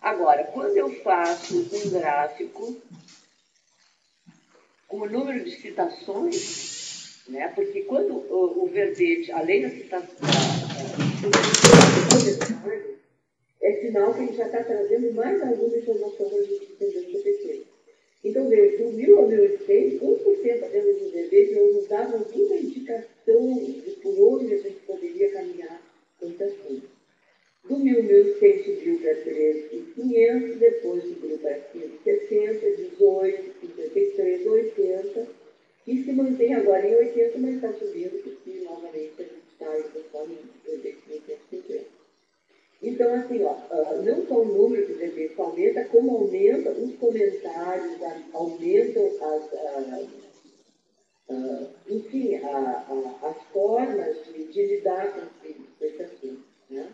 Agora, quando eu faço um gráfico com o número de citações, né, porque quando o verbete, além da citação, é sinal que a gente já está trazendo mais alguma informação para a gente entender o CPT. Então, veja, do 1000 ao 1800, 1% apenas do verbete não nos dava muita indicação de por onde a gente poderia caminhar com esse assunto. Do 1000 ao 1100 subiu para 13.500, depois subiu para 1560, 18, 53, 80, e se mantém agora em 80, mas está subindo, porque novamente a gente está aí conforme o verbete 1550. Então, assim, não só o número de verbete aumenta, como aumenta os comentários, aumentam enfim, as formas de lidar com esse assunto, né?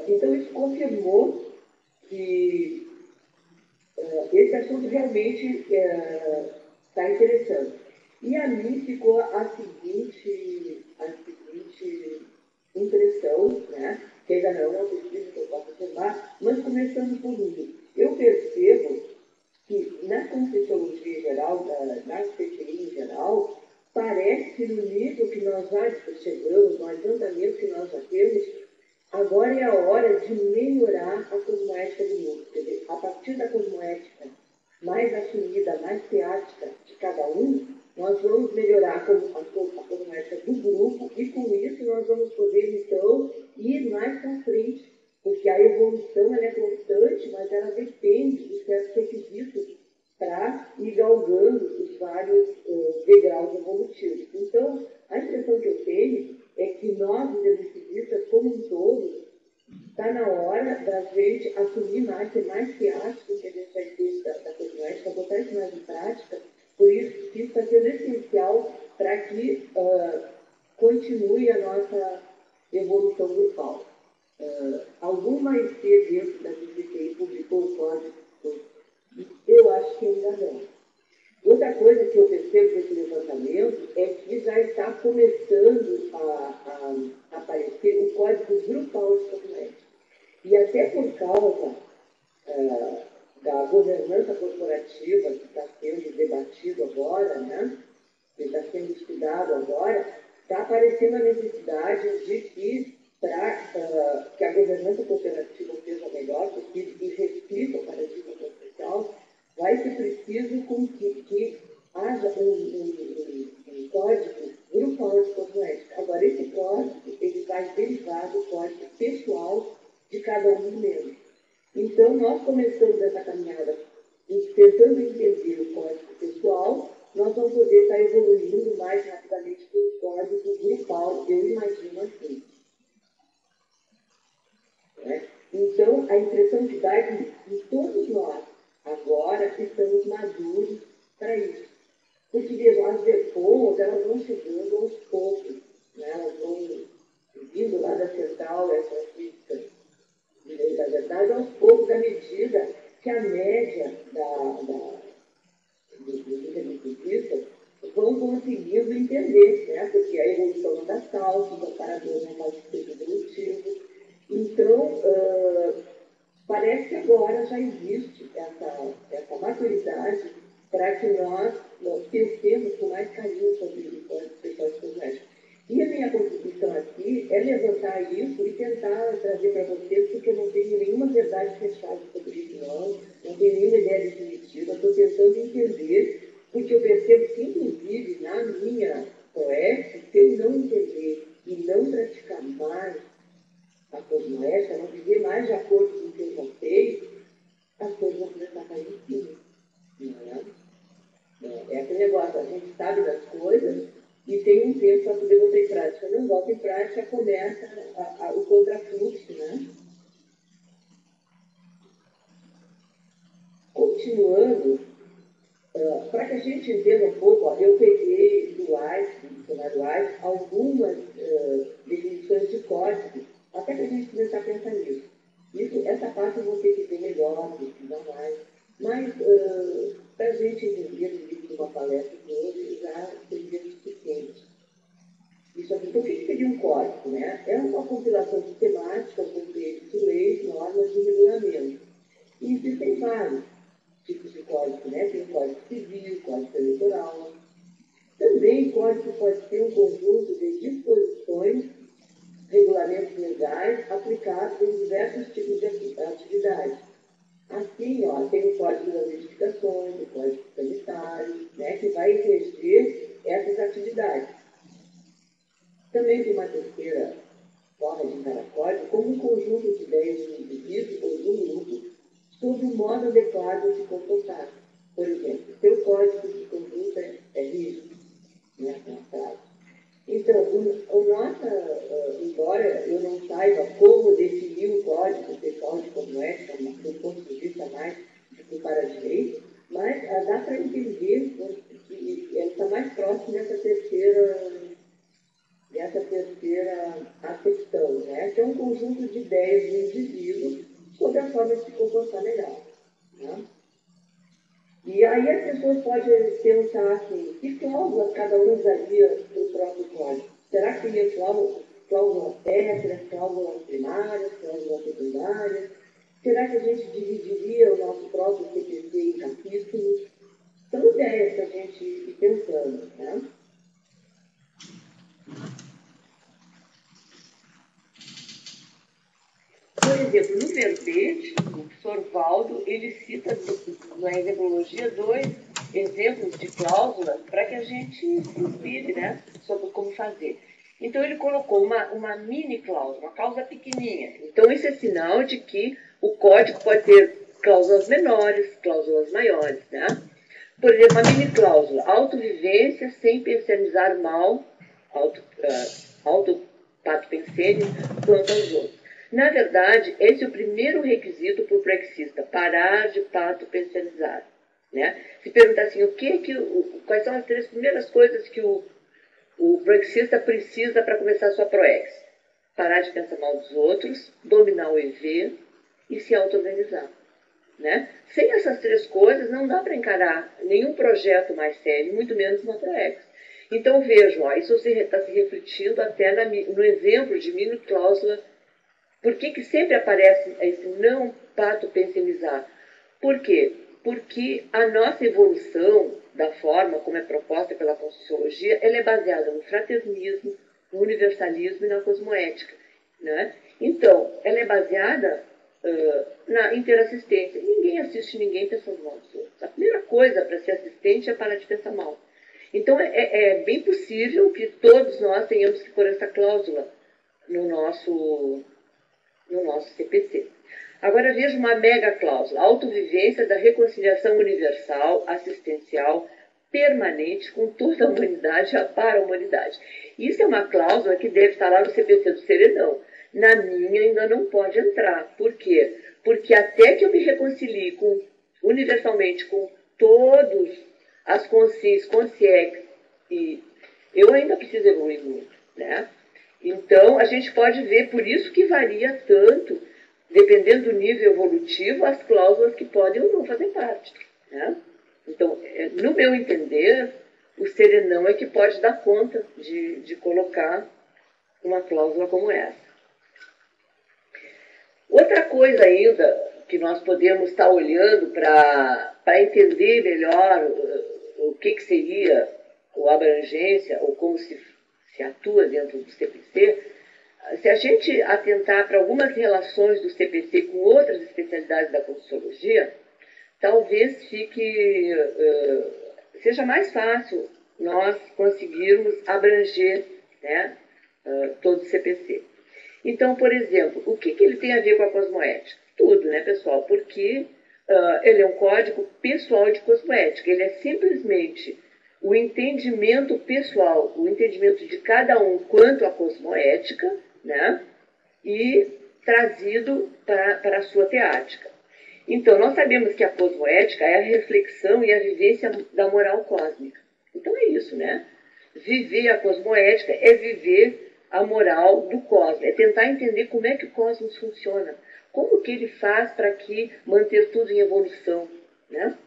Então, isso confirmou que esse assunto realmente está interessante. E a mim ficou a seguinte impressão, né? Que ainda não é uma pesquisa que eu posso afirmar, mas começando por mim. Eu percebo que na Conscienciologia em geral, na CTI em geral, parece que no nível que nós já chegamos, no adiantamento que nós já temos, agora é a hora de melhorar a cosmoética do mundo. Quer dizer, a partir da cosmoética mais assumida, mais teática de cada um, nós vamos melhorar a cosmoética do grupo e, com isso, nós vamos poder, então, ir mais para frente, porque a evolução ela é constante, mas ela depende de certos requisitos para ir galgando os vários degraus evolutivos. Então, a impressão que eu tenho é que nós, os evolucionistas, como um todo, está na hora da gente assumir mais, ser mais teático que a gente já fez da cosmoética, botar isso mais em prática. Por isso, isso está sendo essencial para que continue a nossa evolução grupal. Alguma IP dentro da CCTI publicou o código? Eu acho que ainda não. Outra coisa que eu percebo desse levantamento é que já está começando a aparecer o código grupal de cosmoética. E até por causa da governança corporativa que está sendo debatido agora, né? Que está sendo estudado agora, está aparecendo a necessidade de que, para que a governança corporativa seja melhor possível e reflita o paradigma social, vai ser preciso que haja um código grupal de cosmoética. Agora, esse código ele vai derivar do código pessoal de cada um dos membros. Então, nós começamos essa caminhada tentando entender o código pessoal, nós vamos poder estar evoluindo mais rapidamente com o código grupal, eu imagino assim. Então, a impressão que dá é que todos nós, agora, estamos maduros para isso. Porque, vejam, as depois, elas vão chegando aos poucos, né? Elas vão vindo lá da central, essa física de lei da verdade, aos poucos, à medida que a média dos evolucionistas vão conseguindo entender, né? Porque a evolução não dá saltos, o parador não faz ser evolutivo. Então, parece que agora já existe essa maturidade para que nós pensemos com mais carinho sobre o código pessoal de cosméticos. E a minha contribuição aqui é levantar isso e tentar trazer para vocês, porque eu não tenho nenhuma verdade fechada sobre isso, não tenho nenhuma ideia definitiva, estou tentando entender, porque eu percebo que, inclusive, na minha ProEx, se eu não entender e não praticar mais a cosmoética, não viver mais de acordo com o que eu já sei, as coisas vão começar a cair em cima. Não é? É aquele negócio, a gente sabe das coisas e tem um tempo para poder botar em prática. Não bota em prática, começa o contrafluxo, né? Continuando, para que a gente entenda um pouco, eu peguei do Weiss, do dicionário Weiss, algumas definições de código, até que a gente começar a pensar nisso. Essa parte eu vou ter que ver melhor, pesquisar mais, mas para a gente entender o livro de uma palestra de hoje já seria suficiente. Isso aqui, então, o que seria um código, né? É uma compilação sistemática com textos de leis, normas e regulamentos. E existem vários tipos de código, né? Tem o código civil, código eleitoral. Também o código pode ser um conjunto de disposições, regulamentos legais aplicados em diversos tipos de atividades. Assim, ó, tem o Código das Edificações, o Código Sanitário, né, que vai reger essas atividades. Também tem uma terceira forma de encarar código como um conjunto de ideias de um indivíduo ou de um grupo sobre o modo adequado de se comportar. Por exemplo, seu código de conduta é rígido, né, uma frase. Então, embora eu não saiba como definir o código pessoal de como é, do ponto de vista mais de para-direito, mas dá para entender que ele está mais próximo dessa terceira acepção, né? Que é um conjunto de ideias do indivíduo sobre a forma de se comportar melhor. Né? E aí as pessoas podem pensar assim, que cláusulas cada um usaria no próprio código? Será que teria cláusulas pétreas, cláusulas primárias, cláusulas secundárias? Será que a gente dividiria o nosso próprio CPC em capítulos? São ideias que a gente fica pensando, né? Por exemplo, no verbete, o professor Valdo, ele cita na exemplologia 2 exemplos de cláusulas para que a gente se inspire, né, sobre como fazer. Então, ele colocou uma mini cláusula, uma cláusula pequenininha. Então, isso é sinal de que o código pode ter cláusulas menores, cláusulas maiores, né? Por exemplo, uma mini cláusula, autovivência sem pensionizar mal, pato pensênio, quanto aos outros. Na verdade, esse é o primeiro requisito para o brexista, parar de pato pensionizar. Né? Se perguntar assim, quais são as 3 primeiras coisas que o brexista precisa para começar a sua proex? Parar de pensar mal dos outros, dominar o EV e se auto-organizar. Né? Sem essas 3 coisas, não dá para encarar nenhum projeto mais sério, muito menos uma proex. Então, vejam, ó, isso está se refletindo até no exemplo de mini cláusula. Por que sempre aparece esse não pato pensionizar? Por quê? Porque a nossa evolução da forma como é proposta pela Conscienciologia, ela é baseada no fraternismo, no universalismo e na cosmoética. Né? Então, ela é baseada na interassistência. Ninguém assiste ninguém pensando mal dos outros. A primeira coisa para ser assistente é parar de pensar mal. Então, é bem possível que todos nós tenhamos que pôr essa cláusula no nosso CPC. Agora veja uma mega cláusula, autovivência da reconciliação universal, assistencial, permanente com toda a humanidade e para a humanidade. Isso é uma cláusula que deve estar lá no CPC do Serenão. Na minha ainda não pode entrar. Por quê? Porque até que eu me reconcilie universalmente com todos as consciências, e eu ainda preciso evoluir muito, né? Então, a gente pode ver, por isso que varia tanto, dependendo do nível evolutivo, as cláusulas que podem ou não fazer parte. Né? Então, no meu entender, o serenão é que pode dar conta de colocar uma cláusula como essa. Outra coisa ainda que nós podemos estar olhando para entender melhor o que seria a abrangência ou como se atua dentro do CPC, se a gente atentar para algumas relações do CPC com outras especialidades da Conscienciologia, talvez seja mais fácil nós conseguirmos abranger, né, todo o CPC. Então, por exemplo, o que ele tem a ver com a cosmoética? Tudo, né, pessoal? Porque ele é um código pessoal de cosmoética. Ele é simplesmente o entendimento pessoal, o entendimento de cada um quanto à cosmoética, né? E trazido para a sua teática. Então, nós sabemos que a cosmoética é a reflexão e a vivência da moral cósmica. Então, é isso, né? Viver a cosmoética é viver a moral do cosmos, é tentar entender como é que o cosmos funciona, como que ele faz para manter tudo em evolução, né?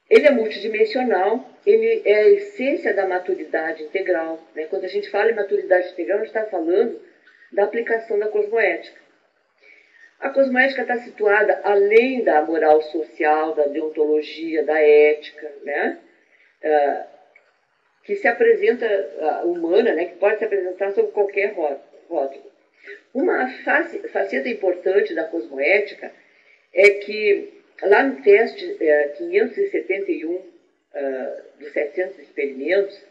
Ele é multidimensional, ele é a essência da maturidade integral. Né? Quando a gente fala em maturidade integral, a gente está falando da aplicação da cosmoética. A cosmoética está situada além da moral social, da deontologia, da ética, né? Que se apresenta, humana, né? Que pode se apresentar sob qualquer rótulo. Uma faceta importante da cosmoética é que, lá no teste 571 dos 700 experimentos,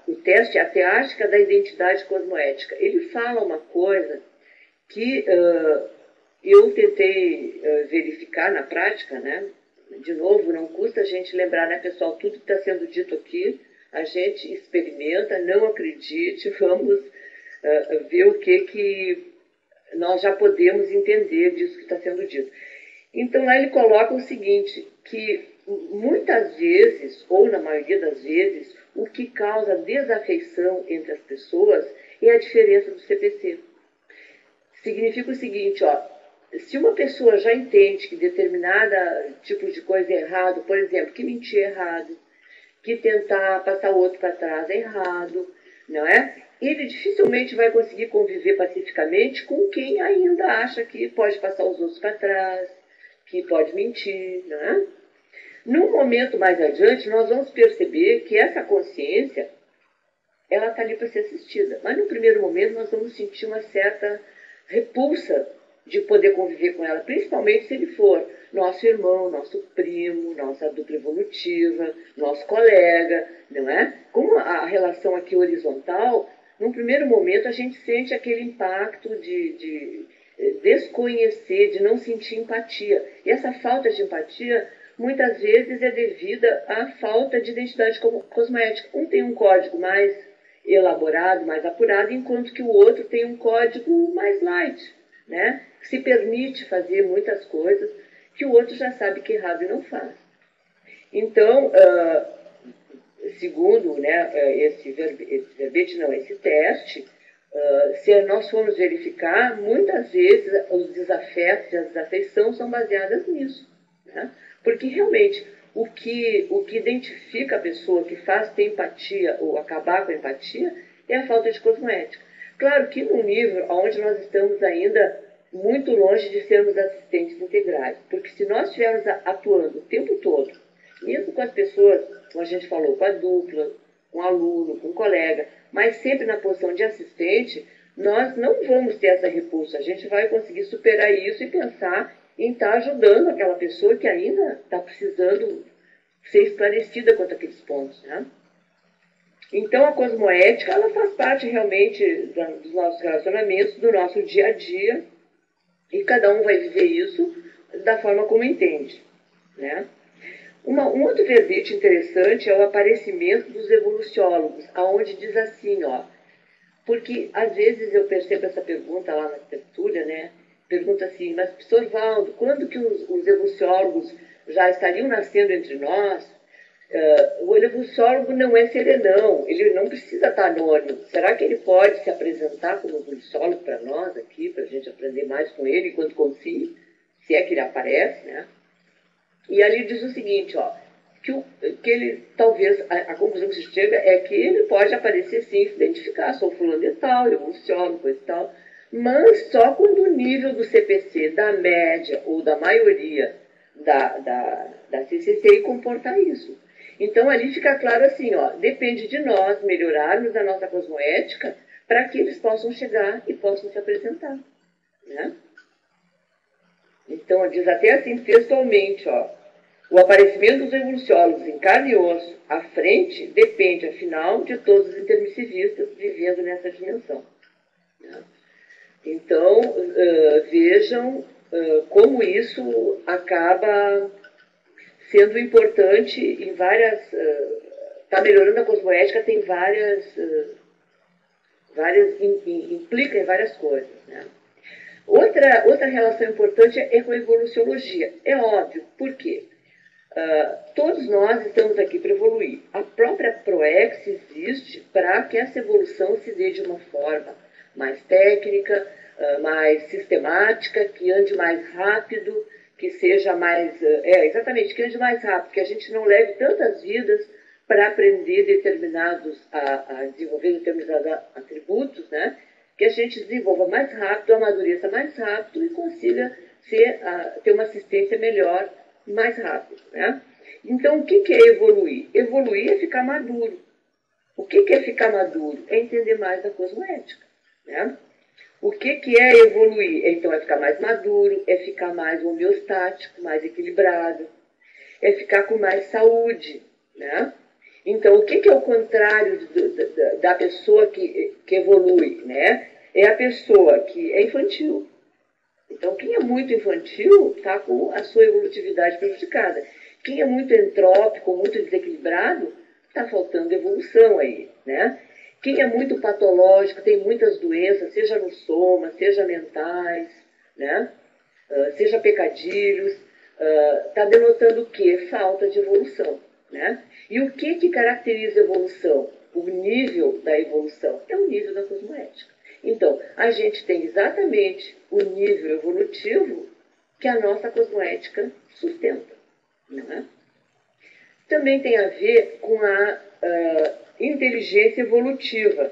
o teste é a teástica da identidade cosmoética. Ele fala uma coisa que eu tentei verificar na prática, né? De novo, não custa a gente lembrar, né, pessoal, tudo que está sendo dito aqui, a gente experimenta, não acredite, vamos ver o que nós já podemos entender disso que está sendo dito. Então, lá ele coloca o seguinte, que muitas vezes, ou na maioria das vezes, o que causa desafeição entre as pessoas é a diferença do CPC. Significa o seguinte, ó, se uma pessoa já entende que determinada tipo de coisa é errado, por exemplo, que mentir é errado, que tentar passar o outro para trás é errado, não é? Ele dificilmente vai conseguir conviver pacificamente com quem ainda acha que pode passar os outros para trás, que pode mentir, não é? Num momento mais adiante, nós vamos perceber que essa consciência, ela está ali para ser assistida. Mas no primeiro momento, nós vamos sentir uma certa repulsa de poder conviver com ela, principalmente se ele for nosso irmão, nosso primo, nossa dupla evolutiva, nosso colega, não é? Como a relação aqui horizontal, num primeiro momento a gente sente aquele impacto de desconhecer, de não sentir empatia. E essa falta de empatia, muitas vezes, é devida à falta de identidade cosmoética. Um tem um código mais elaborado, mais apurado, enquanto que o outro tem um código mais light, né? Que se permite fazer muitas coisas que o outro já sabe que é errado e não faz. Então, segundo, né, esse teste, se nós formos verificar, muitas vezes os desafetos e a desafeição são baseadas nisso, né? Porque realmente o que identifica a pessoa que faz ter empatia ou acabar com a empatia é a falta de cosmoética. Claro que num nível onde nós estamos ainda muito longe de sermos assistentes integrais, porque se nós estivermos atuando o tempo todo, mesmo com as pessoas, como a gente falou, com a dupla, com o aluno, com o colega, mas sempre na posição de assistente, nós não vamos ter essa repulsa. A gente vai conseguir superar isso e pensar em estar ajudando aquela pessoa que ainda está precisando ser esclarecida quanto àqueles pontos, né? Então, a cosmoética, ela faz parte realmente dos nossos relacionamentos, do nosso dia a dia, e cada um vai viver isso da forma como entende, né? Um outro verbete interessante é o aparecimento dos evoluciólogos, aonde diz assim, ó, porque às vezes eu percebo essa pergunta lá na tertúlia, né? Pergunta assim, mas professor Valdo, quando que os evoluciólogos já estariam nascendo entre nós? O evoluciólogo não é serenão, ele não precisa estar anônimo. Será que ele pode se apresentar como evoluciólogo para nós aqui, para a gente aprender mais com ele enquanto confie, se é que ele aparece, né? E ali diz o seguinte, ó, que ele, talvez, a conclusão que se chega é que ele pode aparecer sim, se identificar, sou fulano de tal, evoluciólogo, coisa e tal, mas só quando o nível do CPC, da média ou da maioria da CCCI comportar isso. Então, ali fica claro assim, ó, depende de nós melhorarmos a nossa cosmoética para que eles possam chegar e possam se apresentar, né? Então, diz até assim textualmente, ó, o aparecimento dos evoluciólogos em carne e osso à frente depende, afinal, de todos os intermissivistas vivendo nessa dimensão, né? Então, vejam como isso acaba sendo importante em várias... Está melhorando a cosmoética, tem implica em várias coisas, né? Outra relação importante é com a evoluciologia. É óbvio, por quê? Todos nós estamos aqui para evoluir. A própria PROEX existe para que essa evolução se dê de uma forma mais técnica, mais sistemática, que ande mais rápido, que seja mais, exatamente, que ande mais rápido, que a gente não leve tantas vidas para aprender a desenvolver determinados atributos, né? Que a gente desenvolva mais rápido, amadureça mais rápido e consiga ter uma assistência melhor mais rápido, né? Então, o que é evoluir? Evoluir é ficar maduro. O que é ficar maduro? É entender mais da cosmoética, né? O que é evoluir? Então, é ficar mais maduro, é ficar mais homeostático, mais equilibrado, é ficar com mais saúde, né? Então, o que é o contrário da pessoa que evolui, né? É a pessoa que é infantil. Então, quem é muito infantil está com a sua evolutividade prejudicada. Quem é muito entrópico, muito desequilibrado, está faltando evolução aí, né? Quem é muito patológico, tem muitas doenças, seja no soma, seja mentais, né? Seja pecadilhos, está denotando o quê? Falta de evolução, né? E o que caracteriza a evolução? O nível da evolução é o nível da cosmoética. Então, a gente tem exatamente o nível evolutivo que a nossa cosmoética sustenta, não é? Também tem a ver com a inteligência evolutiva.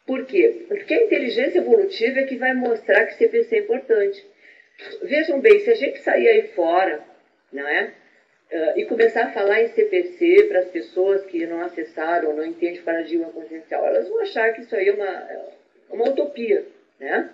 Por quê? Porque a inteligência evolutiva é que vai mostrar que CPC é importante. Vejam bem, se a gente sair aí fora, não é? E começar a falar em CPC para as pessoas que não acessaram, não entendem o paradigma consciencial, elas vão achar que isso aí é uma utopia, né?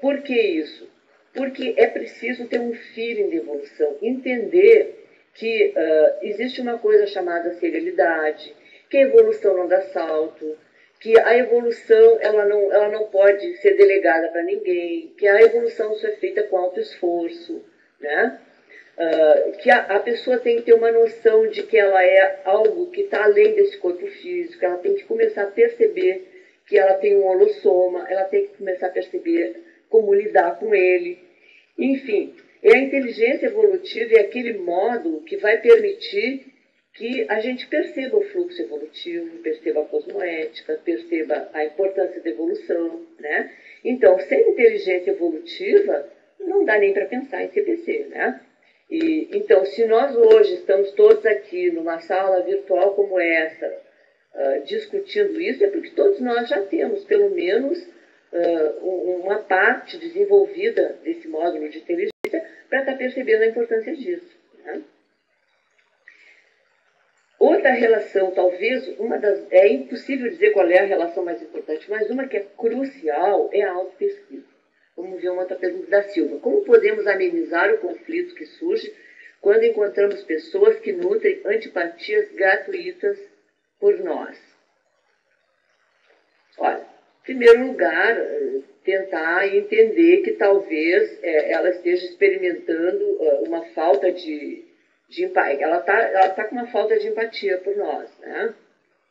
Por que isso? Porque é preciso ter um feeling de evolução, entender que existe uma coisa chamada serialidade, que a evolução não dá salto, que a evolução ela não pode ser delegada para ninguém, que a evolução só é feita com alto esforço, né? Que a pessoa tem que ter uma noção de que ela é algo que está além desse corpo físico, ela tem que começar a perceber que ela tem um holossoma, ela tem que começar a perceber como lidar com ele. Enfim, a inteligência evolutiva é aquele módulo que vai permitir que a gente perceba o fluxo evolutivo, perceba a cosmoética, perceba a importância da evolução, né? Então, sem inteligência evolutiva, não dá nem para pensar em CPC, né? Então, se nós hoje estamos todos aqui numa sala virtual como essa, discutindo isso, é porque todos nós já temos, pelo menos, uma parte desenvolvida desse módulo de inteligência para estar percebendo a importância disso, né? Outra relação, talvez, é impossível dizer qual é a relação mais importante, mas uma que é crucial é a autopesquisa. Vamos ver uma outra pergunta da Silva. Como podemos amenizar o conflito que surge quando encontramos pessoas que nutrem antipatias gratuitas por nós? Olha, em primeiro lugar, tentar entender que talvez ela esteja experimentando uma falta de empatia. Ela tá com uma falta de empatia por nós, né?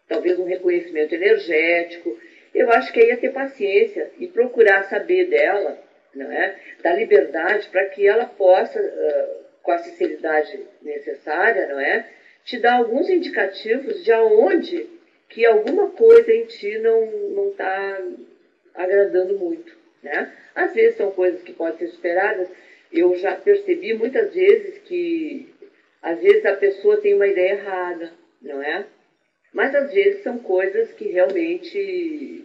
Talvez um reconhecimento energético. Eu acho que aí é ter paciência e procurar saber dela, não é? Dar liberdade para que ela possa, com a sinceridade necessária, não é? Te dar alguns indicativos de aonde que alguma coisa em ti não está agradando muito, né? Às vezes são coisas que podem ser superadas. Eu já percebi muitas vezes que, às vezes, a pessoa tem uma ideia errada, não é? Mas, às vezes, são coisas que realmente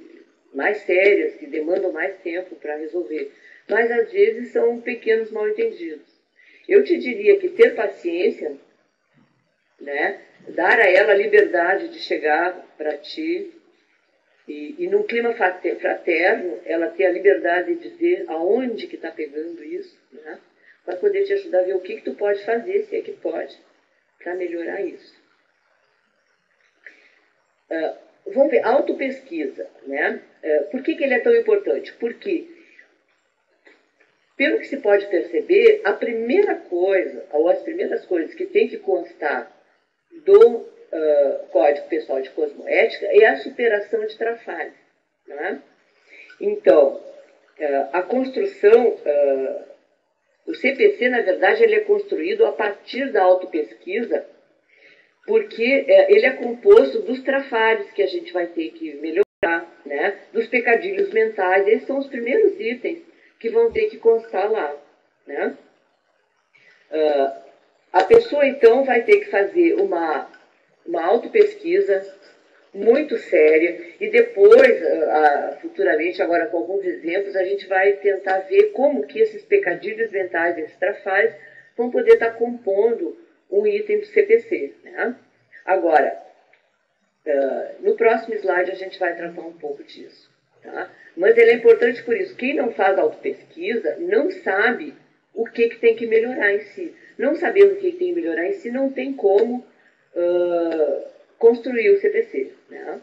mais sérias, que demandam mais tempo para resolver. Mas, às vezes, são pequenos mal-entendidos. Eu te diria que ter paciência, né? Dar a ela a liberdade de chegar para ti e num clima fraterno, ela ter a liberdade de dizer aonde que está pegando isso, né? Para poder te ajudar a ver o que tu pode fazer, se é que pode, para melhorar isso. Vamos ver, autopesquisa, né? Por que ele é tão importante? Porque, pelo que se pode perceber, a primeira coisa, ou as primeiras coisas que tem que constar do Código Pessoal de Cosmoética é a superação de trafalhas, né? Então, a construção, o CPC, na verdade, ele é construído a partir da autopesquisa, porque ele é composto dos trafalhos que a gente vai ter que melhorar, né? Dos pecadilhos mentais. Esses são os primeiros itens que vão ter que constar lá, né? A pessoa, então, vai ter que fazer uma autopesquisa muito séria e depois, futuramente, agora com alguns exemplos, a gente vai tentar ver como que esses pecadilhos mentais, esses trafalhos, vão poder estar compondo um item do CPC, né? Agora, no próximo slide a gente vai tratar um pouco disso, tá? Mas ele é importante por isso. Quem não faz autopesquisa não sabe o que tem que melhorar em si. Não sabendo o que tem que melhorar em si, não tem como construir o CPC, né?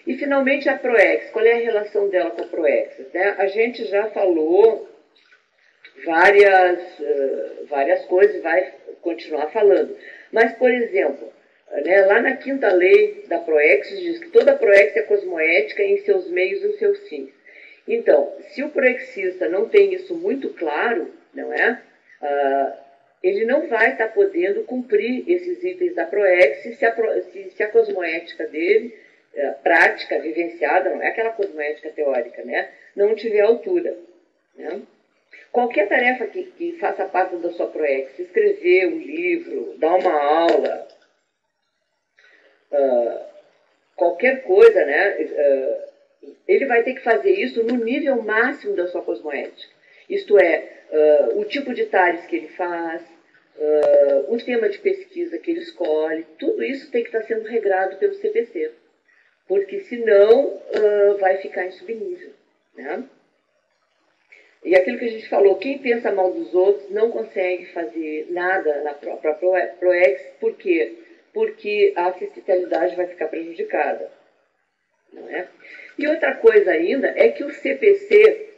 E, finalmente, a PROEX. Qual é a relação dela com a PROEX? Né? A gente já falou várias coisas e vai continuar falando. Mas, por exemplo, né, lá na 5ª lei da PROEX diz que toda PROEX é cosmoética em seus meios e em seus fins. Então, se o proexista não tem isso muito claro, não é? Ele não vai estar podendo cumprir esses itens da PROEX se a cosmoética dele, prática, vivenciada, não é aquela cosmoética teórica, né? Não tiver altura, né? Qualquer tarefa que faça parte da sua PROEX, escrever um livro, dar uma aula, qualquer coisa, né? Ele vai ter que fazer isso no nível máximo da sua cosmoética. Isto é, o tipo de TARES que ele faz, o tema de pesquisa que ele escolhe, tudo isso tem que estar sendo regrado pelo CPC, porque senão vai ficar em subnível, né? E aquilo que a gente falou, quem pensa mal dos outros não consegue fazer nada na própria PROEX. Por quê? Porque a assistencialidade vai ficar prejudicada, não é? E outra coisa ainda é que o CPC,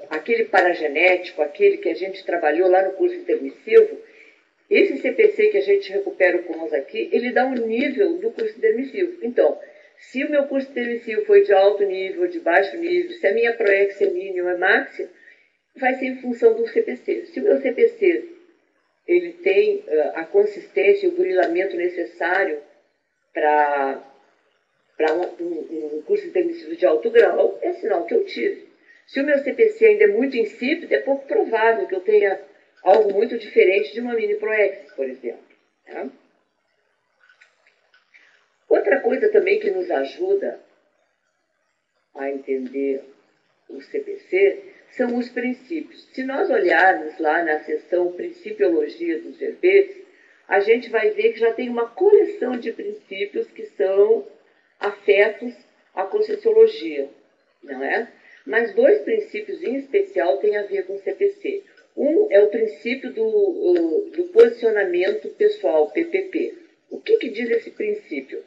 aquele paragenético, aquele que a gente trabalhou lá no curso intermissivo, esse CPC que a gente recupera o CONS aqui, ele dá um nível do curso intermissivo. Então, se o meu curso intermissivo foi de alto nível, de baixo nível, se a minha PROEX é mínima ou é máxima, vai ser em função do CPC. Se o meu CPC ele tem a consistência e o burilamento necessário para um curso intermissivo de alto grau, é sinal que eu tive. Se o meu CPC ainda é muito insípido, é pouco provável que eu tenha algo muito diferente de uma mini PROEX, por exemplo, né? Outra coisa também que nos ajuda a entender o CPC são os princípios. Se nós olharmos lá na seção Principiologia dos verbetes, a gente vai ver que já tem uma coleção de princípios que são afetos à conscienciologia, não é? Mas 2 princípios em especial têm a ver com o CPC. Um é o princípio do posicionamento pessoal, PPP. O que diz esse princípio?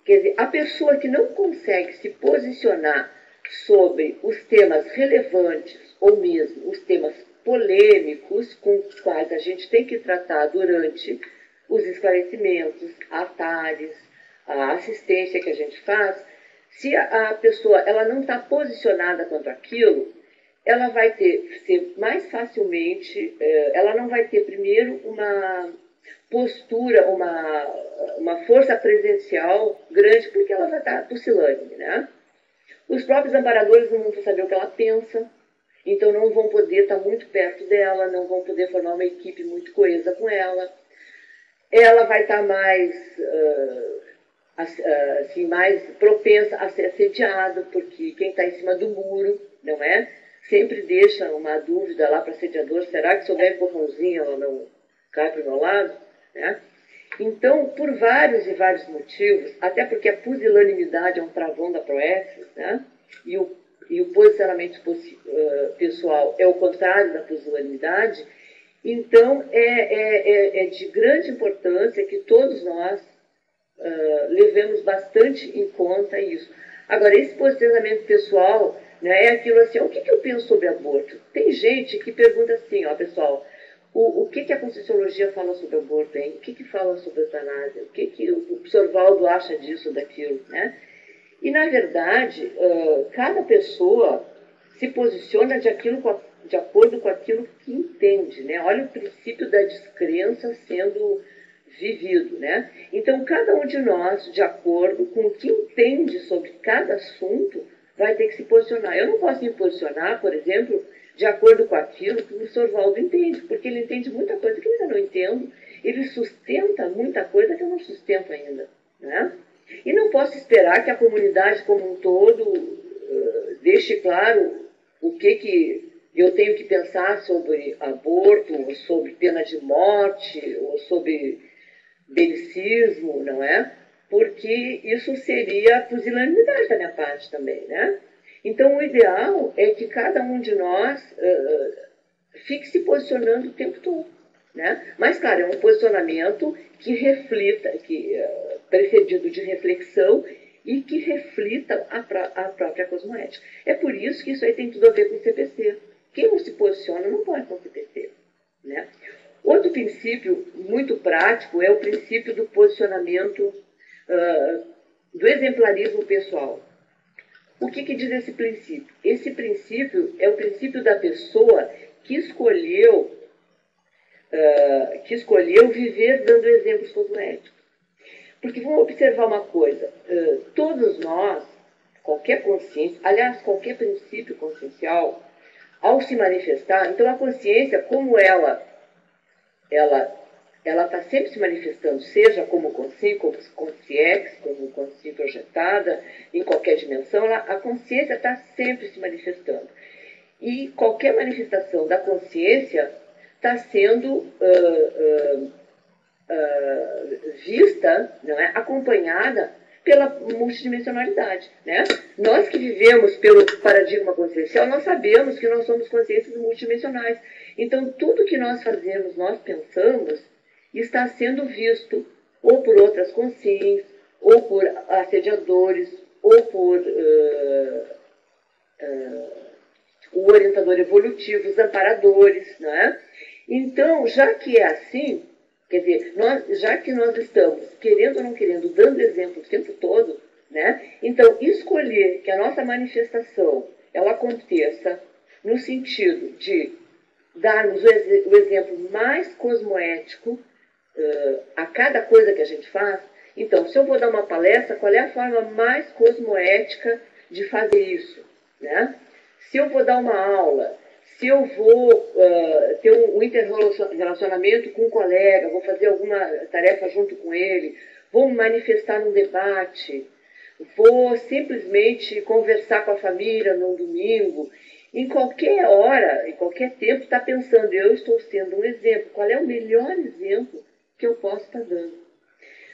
Quer dizer, a pessoa que não consegue se posicionar sobre os temas relevantes ou mesmo os temas polêmicos com os quais a gente tem que tratar durante os esclarecimentos, atares, a assistência que a gente faz, se a pessoa ela não está posicionada quanto àquilo, ela vai ser mais facilmente, ela não vai ter primeiro uma postura, uma força presencial grande, porque ela vai estar pusilânime, né? Os próprios amparadores não vão saber o que ela pensa, então não vão poder estar muito perto dela, não vão poder formar uma equipe muito coesa com ela. Ela vai estar mais propensa a ser assediada, porque quem está em cima do muro, não é? Sempre deixa uma dúvida lá para o assediador, será que se eu der empurrãozinho ela não cai para o meu lado? Né? Então, por vários e vários motivos, até porque a pusilanimidade é um travão da PROEX, né? E o posicionamento pessoal é o contrário da pusilanimidade, então é de grande importância que todos nós levemos bastante em conta isso. Agora, esse posicionamento pessoal, né, é aquilo assim, o que eu penso sobre aborto? Tem gente que pergunta assim, ó, pessoal, o que a Conscienciologia fala sobre aborto, hein? O que fala sobre eutanásia? O que o professor Valdo acha disso, daquilo, né? E, na verdade, cada pessoa se posiciona de acordo com aquilo que entende, né? Olha o princípio da descrença sendo vivido, né? Então, cada um de nós, de acordo com o que entende sobre cada assunto, vai ter que se posicionar. Eu não posso me posicionar, por exemplo, de acordo com aquilo que o professor Valdo entende, porque ele entende muita coisa que eu ainda não entendo, ele sustenta muita coisa que eu não sustento ainda, né? E não posso esperar que a comunidade como um todo deixe claro o que eu tenho que pensar sobre aborto, ou sobre pena de morte, ou sobre belicismo, não é? Porque isso seria pusilanimidade da minha parte também, né? Então, o ideal é que cada um de nós fique se posicionando o tempo todo, né? Mas, claro, é um posicionamento que reflita, precedido de reflexão e que reflita a própria cosmoética. É por isso que isso aí tem tudo a ver com o CPC. Quem não se posiciona não pode com o CPC, né? Outro princípio muito prático é o princípio do posicionamento, do exemplarismo pessoal. O que diz esse princípio? Esse princípio é o princípio da pessoa que escolheu viver dando exemplos cosmoéticos. Porque vamos observar uma coisa, todos nós, qualquer consciência, aliás, qualquer princípio consciencial, ao se manifestar, então a consciência, como ela está sempre se manifestando, seja como consciência, como consciex, como consciência projetada, em qualquer dimensão, a consciência está sempre se manifestando. E qualquer manifestação da consciência está sendo vista, não é? Acompanhada pela multidimensionalidade, né? Nós que vivemos pelo paradigma consciencial, nós sabemos que nós somos consciências multidimensionais. Então, tudo que nós fazemos, nós pensamos, está sendo visto ou por outras consciências, ou por assediadores, ou por o orientador evolutivo, os amparadores, não é? Então, já que é assim, quer dizer, já que nós estamos, querendo ou não querendo, dando exemplo o tempo todo, né? Então, escolher que a nossa manifestação, ela aconteça no sentido de darmos o exemplo mais cosmoético a cada coisa que a gente faz. Então, se eu vou dar uma palestra, qual é a forma mais cosmoética de fazer isso, né? Se eu vou dar uma aula, se eu vou ter um interrelacionamento com um colega, vou fazer alguma tarefa junto com ele, vou me manifestar num debate, vou simplesmente conversar com a família num domingo, em qualquer hora, em qualquer tempo, está pensando, eu estou sendo um exemplo. Qual é o melhor exemplo que eu posso estar dando?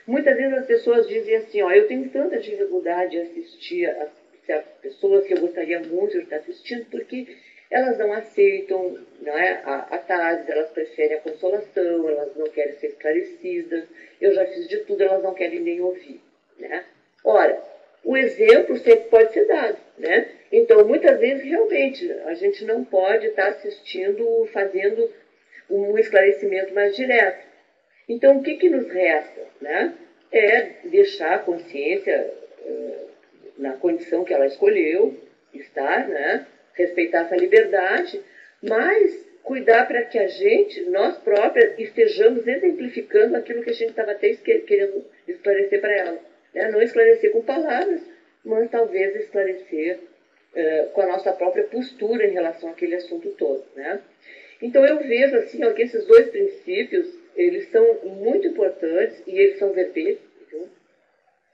Muitas vezes as pessoas dizem assim, eu tenho tanta dificuldade de assistir a certas pessoas que eu gostaria muito de estar assistindo, porque elas não aceitam, não é, a TADES, elas preferem a consolação, elas não querem ser esclarecidas, eu já fiz de tudo, elas não querem nem ouvir, né? Ora, o exemplo sempre pode ser dado, né? Então, muitas vezes, realmente, a gente não pode estar assistindo, fazendo um esclarecimento mais direto. Então, o que nos resta, né? É deixar a consciência na condição que ela escolheu estar, né? Respeitar essa liberdade, mas cuidar para que a gente, nós próprias, estejamos exemplificando aquilo que a gente estava até querendo esclarecer para ela. Né? Não esclarecer com palavras, mas talvez esclarecer com a nossa própria postura em relação àquele assunto todo. Né? Então eu vejo assim, que esses dois princípios, eles são muito importantes e eles são verbetes,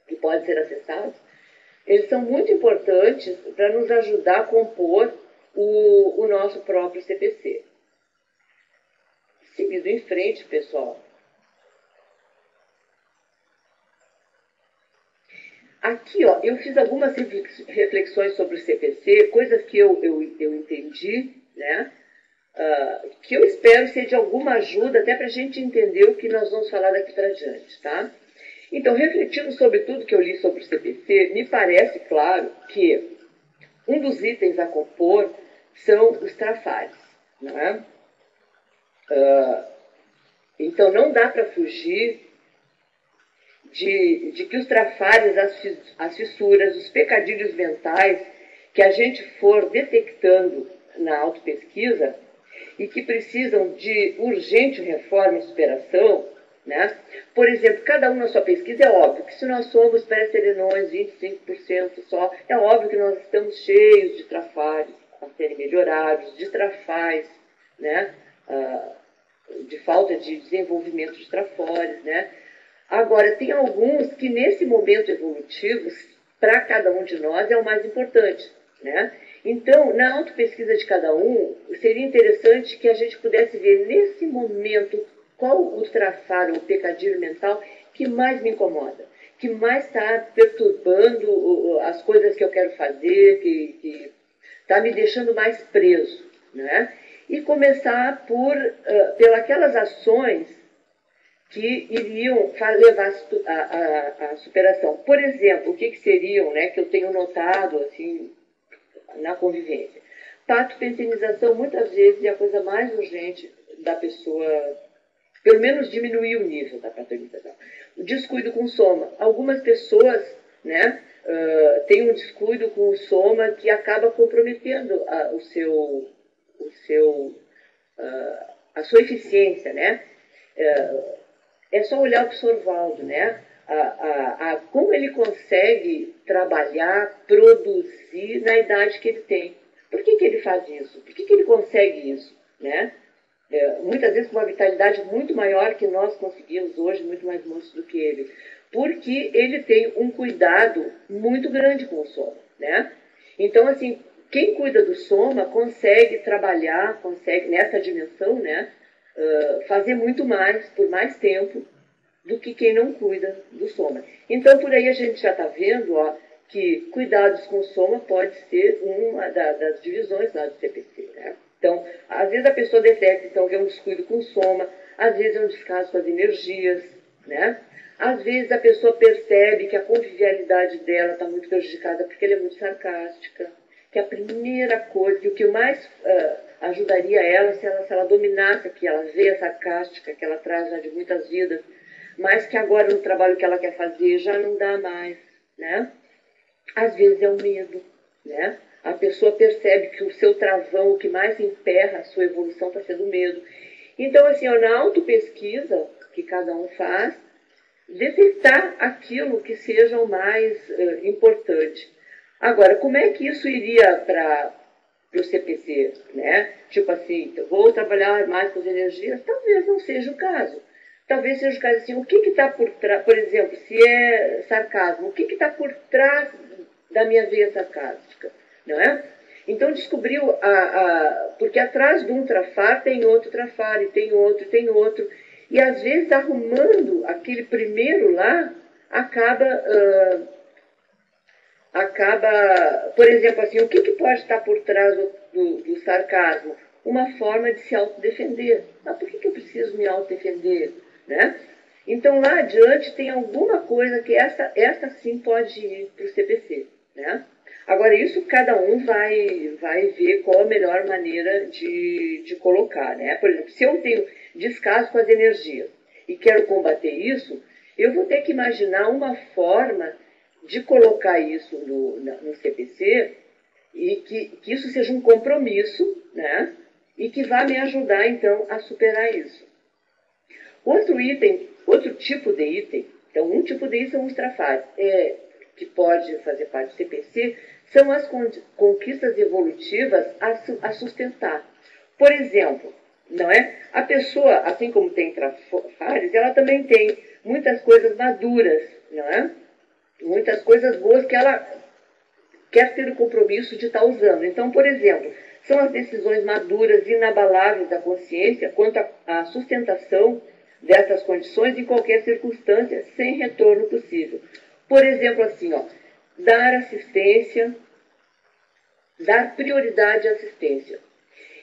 que podem ser acessados. Eles são muito importantes para nos ajudar a compor o nosso próprio CPC. Seguindo em frente, pessoal. Aqui, eu fiz algumas reflexões sobre o CPC, coisas que eu entendi, né? Que eu espero ser de alguma ajuda, até para a gente entender o que nós vamos falar daqui para diante, tá? Então, refletindo sobre tudo que eu li sobre o CPC, me parece claro que um dos itens a compor são os trafares, não é? Então, não dá para fugir de que os trafares, as fissuras, os pecadilhos mentais que a gente for detectando na autopesquisa e que precisam de urgente reforma e superação, né? Por exemplo, cada um na sua pesquisa, é óbvio que se nós somos pré-serenões, 25% só, é óbvio que nós estamos cheios de trafalhos a serem melhorados, de trafais, né? De falta de desenvolvimento de trafores, né? Agora, tem alguns que nesse momento evolutivo, para cada um de nós, é o mais importante, né? Então, na autopesquisa de cada um, seria interessante que a gente pudesse ver nesse momento qual o trafar ou o pecadilho mental que mais me incomoda, que mais está perturbando as coisas que eu quero fazer, que está me deixando mais preso, né? E começar pelas ações que iriam levar à superação. Por exemplo, o que seriam, né, que eu tenho notado assim, na convivência? Patopentinização, muitas vezes, é a coisa mais urgente da pessoa, pelo menos diminuir o nível da patogenização. O descuido com o soma. Algumas pessoas, né, têm um descuido com o soma que acaba comprometendo a sua eficiência, né? É só olhar para o Sorvaldo, né? Como ele consegue trabalhar, produzir na idade que ele tem. Por que ele faz isso? Por que ele consegue isso, né? Muitas vezes com uma vitalidade muito maior que nós conseguimos hoje, muito mais moços do que ele. Porque ele tem um cuidado muito grande com o soma, né? Então, assim, quem cuida do soma consegue trabalhar, consegue, nessa dimensão, né, fazer muito mais, por mais tempo, do que quem não cuida do soma. Então, por aí a gente já está vendo, ó, que cuidados com o soma pode ser uma das divisões lá do CPC, né? Então, às vezes a pessoa detecta, então, que é um descuido com o soma, às vezes é um descaso com as energias, né? Às vezes a pessoa percebe que a convivialidade dela está muito prejudicada porque ela é muito sarcástica, que a primeira coisa, que o que mais ajudaria ela se ela dominasse aquela veia sarcástica que ela traz já de muitas vidas, mas que agora no trabalho que ela quer fazer já não dá mais, né? Às vezes é o medo, né? A pessoa percebe que o seu travão, o que mais emperra a sua evolução, está sendo o medo. Então, assim, na autopesquisa que cada um faz, detectar aquilo que seja o mais importante. Agora, como é que isso iria para o CPC, né? Tipo assim, vou trabalhar mais com as energias? Talvez não seja o caso. Talvez seja o caso assim, o que está por trás, por exemplo, se é sarcasmo, o que está por trás da minha veia sarcástica, não é? Então descobriu, porque atrás de um trafar tem outro trafar, e tem outro, e às vezes arrumando aquele primeiro lá, acaba, por exemplo, assim, o que pode estar por trás do sarcasmo? Uma forma de se autodefender. Mas por que eu preciso me autodefender, né? Então, lá adiante tem alguma coisa que essa sim pode ir para o CPC, né? Agora, isso cada um vai ver qual a melhor maneira de colocar, né? Por exemplo, se eu tenho descaso com as energias e quero combater isso, eu vou ter que imaginar uma forma de colocar isso no CPC e que isso seja um compromisso, né? E que vá me ajudar, então, a superar isso. Outro tipo de item, então um tipo de item são os trafares, que pode fazer parte do CPC, são as conquistas evolutivas a sustentar. Por exemplo, não é? A pessoa, assim como tem trafares, ela também tem muitas coisas maduras, não é? Muitas coisas boas que ela quer ter o compromisso de estar usando. Então, por exemplo, são as decisões maduras, inabaláveis da consciência quanto à sustentação dessas condições em qualquer circunstância, sem retorno possível. Por exemplo, assim, ó, dar assistência, dar prioridade à assistência.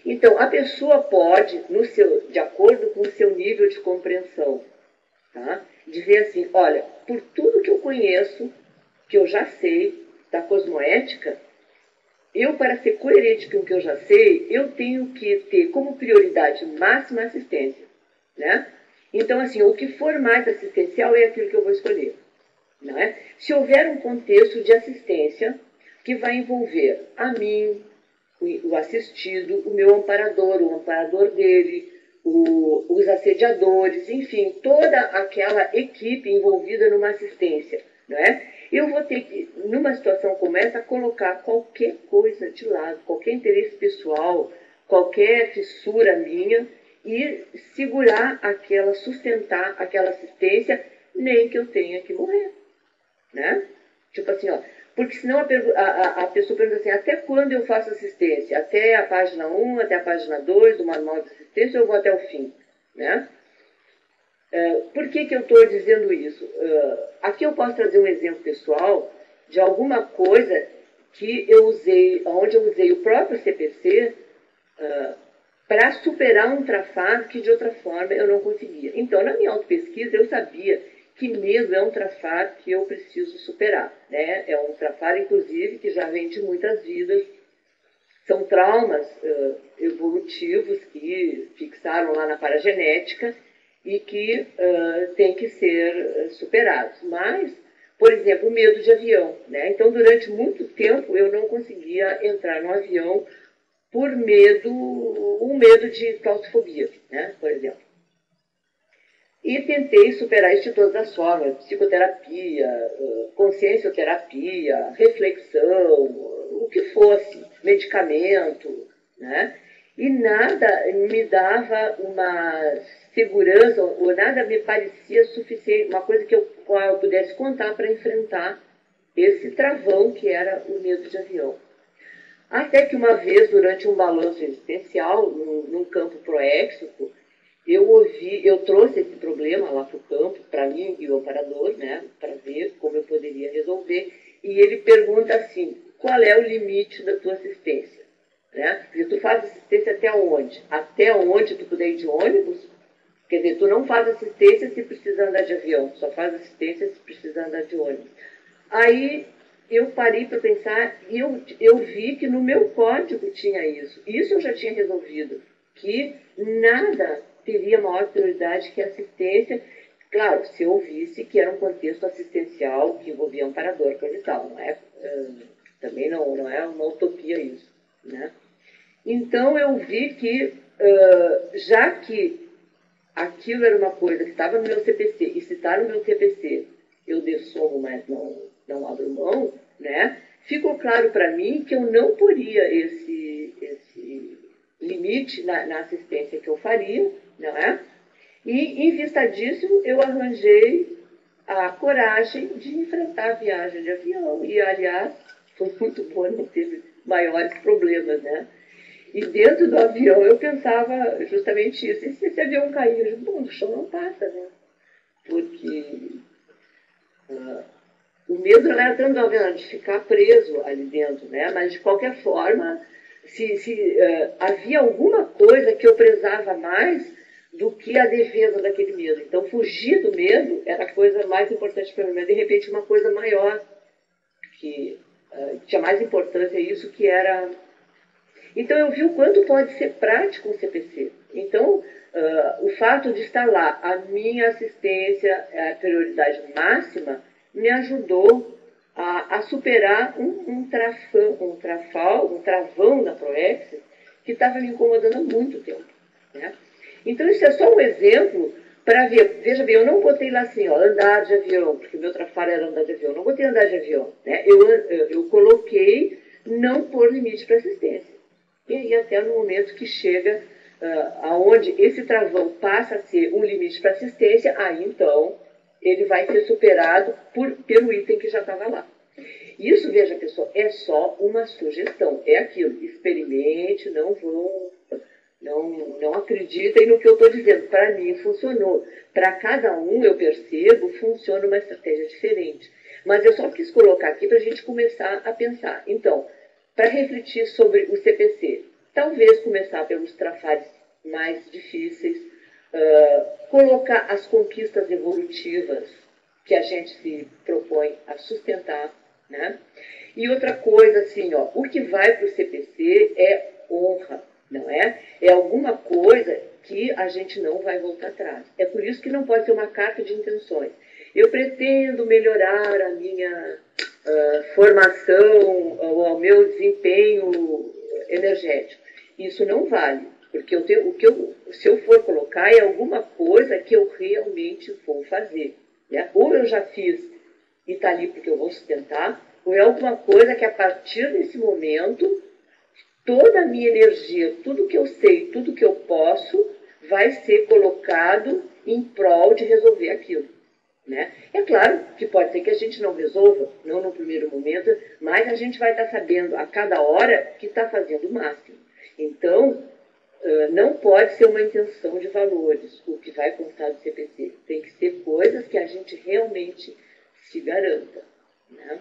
Então, a pessoa pode, de acordo com o seu nível de compreensão, tá, dizer assim, olha, por tudo que eu conheço, que eu já sei da cosmoética, eu, para ser coerente com o que eu já sei, eu tenho que ter como prioridade máxima a assistência, né? Então, assim, o que for mais assistencial é aquilo que eu vou escolher, não é? Se houver um contexto de assistência que vai envolver a mim, o assistido, o meu amparador, o amparador dele, os assediadores, enfim, toda aquela equipe envolvida numa assistência, não é? Eu vou ter que, numa situação como essa, colocar qualquer coisa de lado, qualquer interesse pessoal, qualquer fissura minha e segurar aquela, sustentar aquela assistência, nem que eu tenha que morrer, né? Tipo assim, ó, porque senão a pessoa pergunta assim, até quando eu faço assistência? Até a página 1, até a página 2 do manual de assistência ou eu vou até o fim, né? Por que eu estou dizendo isso? Aqui eu posso trazer um exemplo pessoal de alguma coisa que eu usei, onde eu usei o próprio CPC para superar um trafado que de outra forma eu não conseguia. Então, na minha autopesquisa, eu sabia que medo é um trafado que eu preciso superar, né? É um trafado, inclusive, que já vem de muitas vidas. São traumas evolutivos que fixaram lá na paragenética e que têm que ser superados. Mas, por exemplo, o medo de avião, né? Então, durante muito tempo, eu não conseguia entrar no avião por medo, um medo de claustrofobia, né? Por exemplo. E tentei superar isso de todas as formas, psicoterapia, consciencioterapia, reflexão, o que fosse, medicamento, né? E nada me dava uma segurança, ou nada me parecia suficiente, uma coisa que eu pudesse contar para enfrentar esse travão que era o medo de avião. Até que uma vez, durante um balanço existencial, num campo proéxico, eu trouxe esse problema lá para o campo, para mim e o operador, né, para ver como eu poderia resolver, e ele pergunta assim, qual é o limite da tua assistência? Né? Porque tu faz assistência até onde? Até onde tu puder ir de ônibus? Quer dizer, tu não faz assistência se precisa andar de avião, só faz assistência se precisa andar de ônibus. Aí eu parei para pensar e eu vi que no meu código tinha isso. Isso eu já tinha resolvido, que nada teria maior prioridade que assistência. Claro, se eu visse que era um contexto assistencial que envolvia amparador, coisa e tal. Não é, também não é uma utopia isso, né? Então eu vi que, já que aquilo era uma coisa que estava no meu CPC, e se está no meu CPC, eu dessomo, mas não abro mão, né? Ficou claro para mim que eu não poria esse limite na assistência que eu faria, não é? E, em vista disso, eu arranjei a coragem de enfrentar a viagem de avião. E, aliás, foi muito boa, não teve maiores problemas, né? E dentro do avião eu pensava justamente isso. E se esse avião cair? Eu digo, bom, do chão não passa, né? Porque o medo não era tanto de ficar preso ali dentro, né? Mas, de qualquer forma, se havia alguma coisa que eu prezava mais do que a defesa daquele medo. Então, fugir do medo era a coisa mais importante para mim. Mas, de repente, uma coisa maior, que tinha mais importância, isso que era... Então, eu vi o quanto pode ser prático um CPC. Então, o fato de estar lá, a minha assistência, a prioridade máxima, me ajudou a superar um travão da Proexis que estava me incomodando há muito tempo, né? Então, isso é só um exemplo para ver. Veja bem, eu não botei lá assim, ó, andar de avião, porque meu trafalho era andar de avião. Não botei andar de avião, né? Eu coloquei não pôr limite para assistência. E aí, até no momento que chega aonde esse travão passa a ser um limite para assistência, aí então ele vai ser superado pelo item que já estava lá. Isso, veja, pessoal, é só uma sugestão. É aquilo, experimente, não acreditem no que eu estou dizendo. Para mim funcionou. Para cada um, eu percebo, funciona uma estratégia diferente. Mas eu só quis colocar aqui para a gente começar a pensar. Então, para refletir sobre o CPC, talvez começar pelos trafalhos mais difíceis, colocar as conquistas evolutivas que a gente se propõe a sustentar, né? E outra coisa, assim, ó, o que vai para o CPC é honra, não é? É alguma coisa que a gente não vai voltar atrás. É por isso que não pode ser uma carta de intenções. Eu pretendo melhorar a minha formação, o meu desempenho energético. Isso não vale. Porque se eu for colocar é alguma coisa que eu realmente vou fazer. Né? Ou eu já fiz e está ali porque eu vou sustentar, ou é alguma coisa que a partir desse momento, toda a minha energia, tudo que eu sei, tudo que eu posso, vai ser colocado em prol de resolver aquilo. Né? É claro que pode ser que a gente não resolva, não no primeiro momento, mas a gente vai estar sabendo a cada hora que está fazendo o máximo. Então, não pode ser uma intenção de valores o que vai constar do CPC. Tem que ser coisas que a gente realmente se garanta. Né?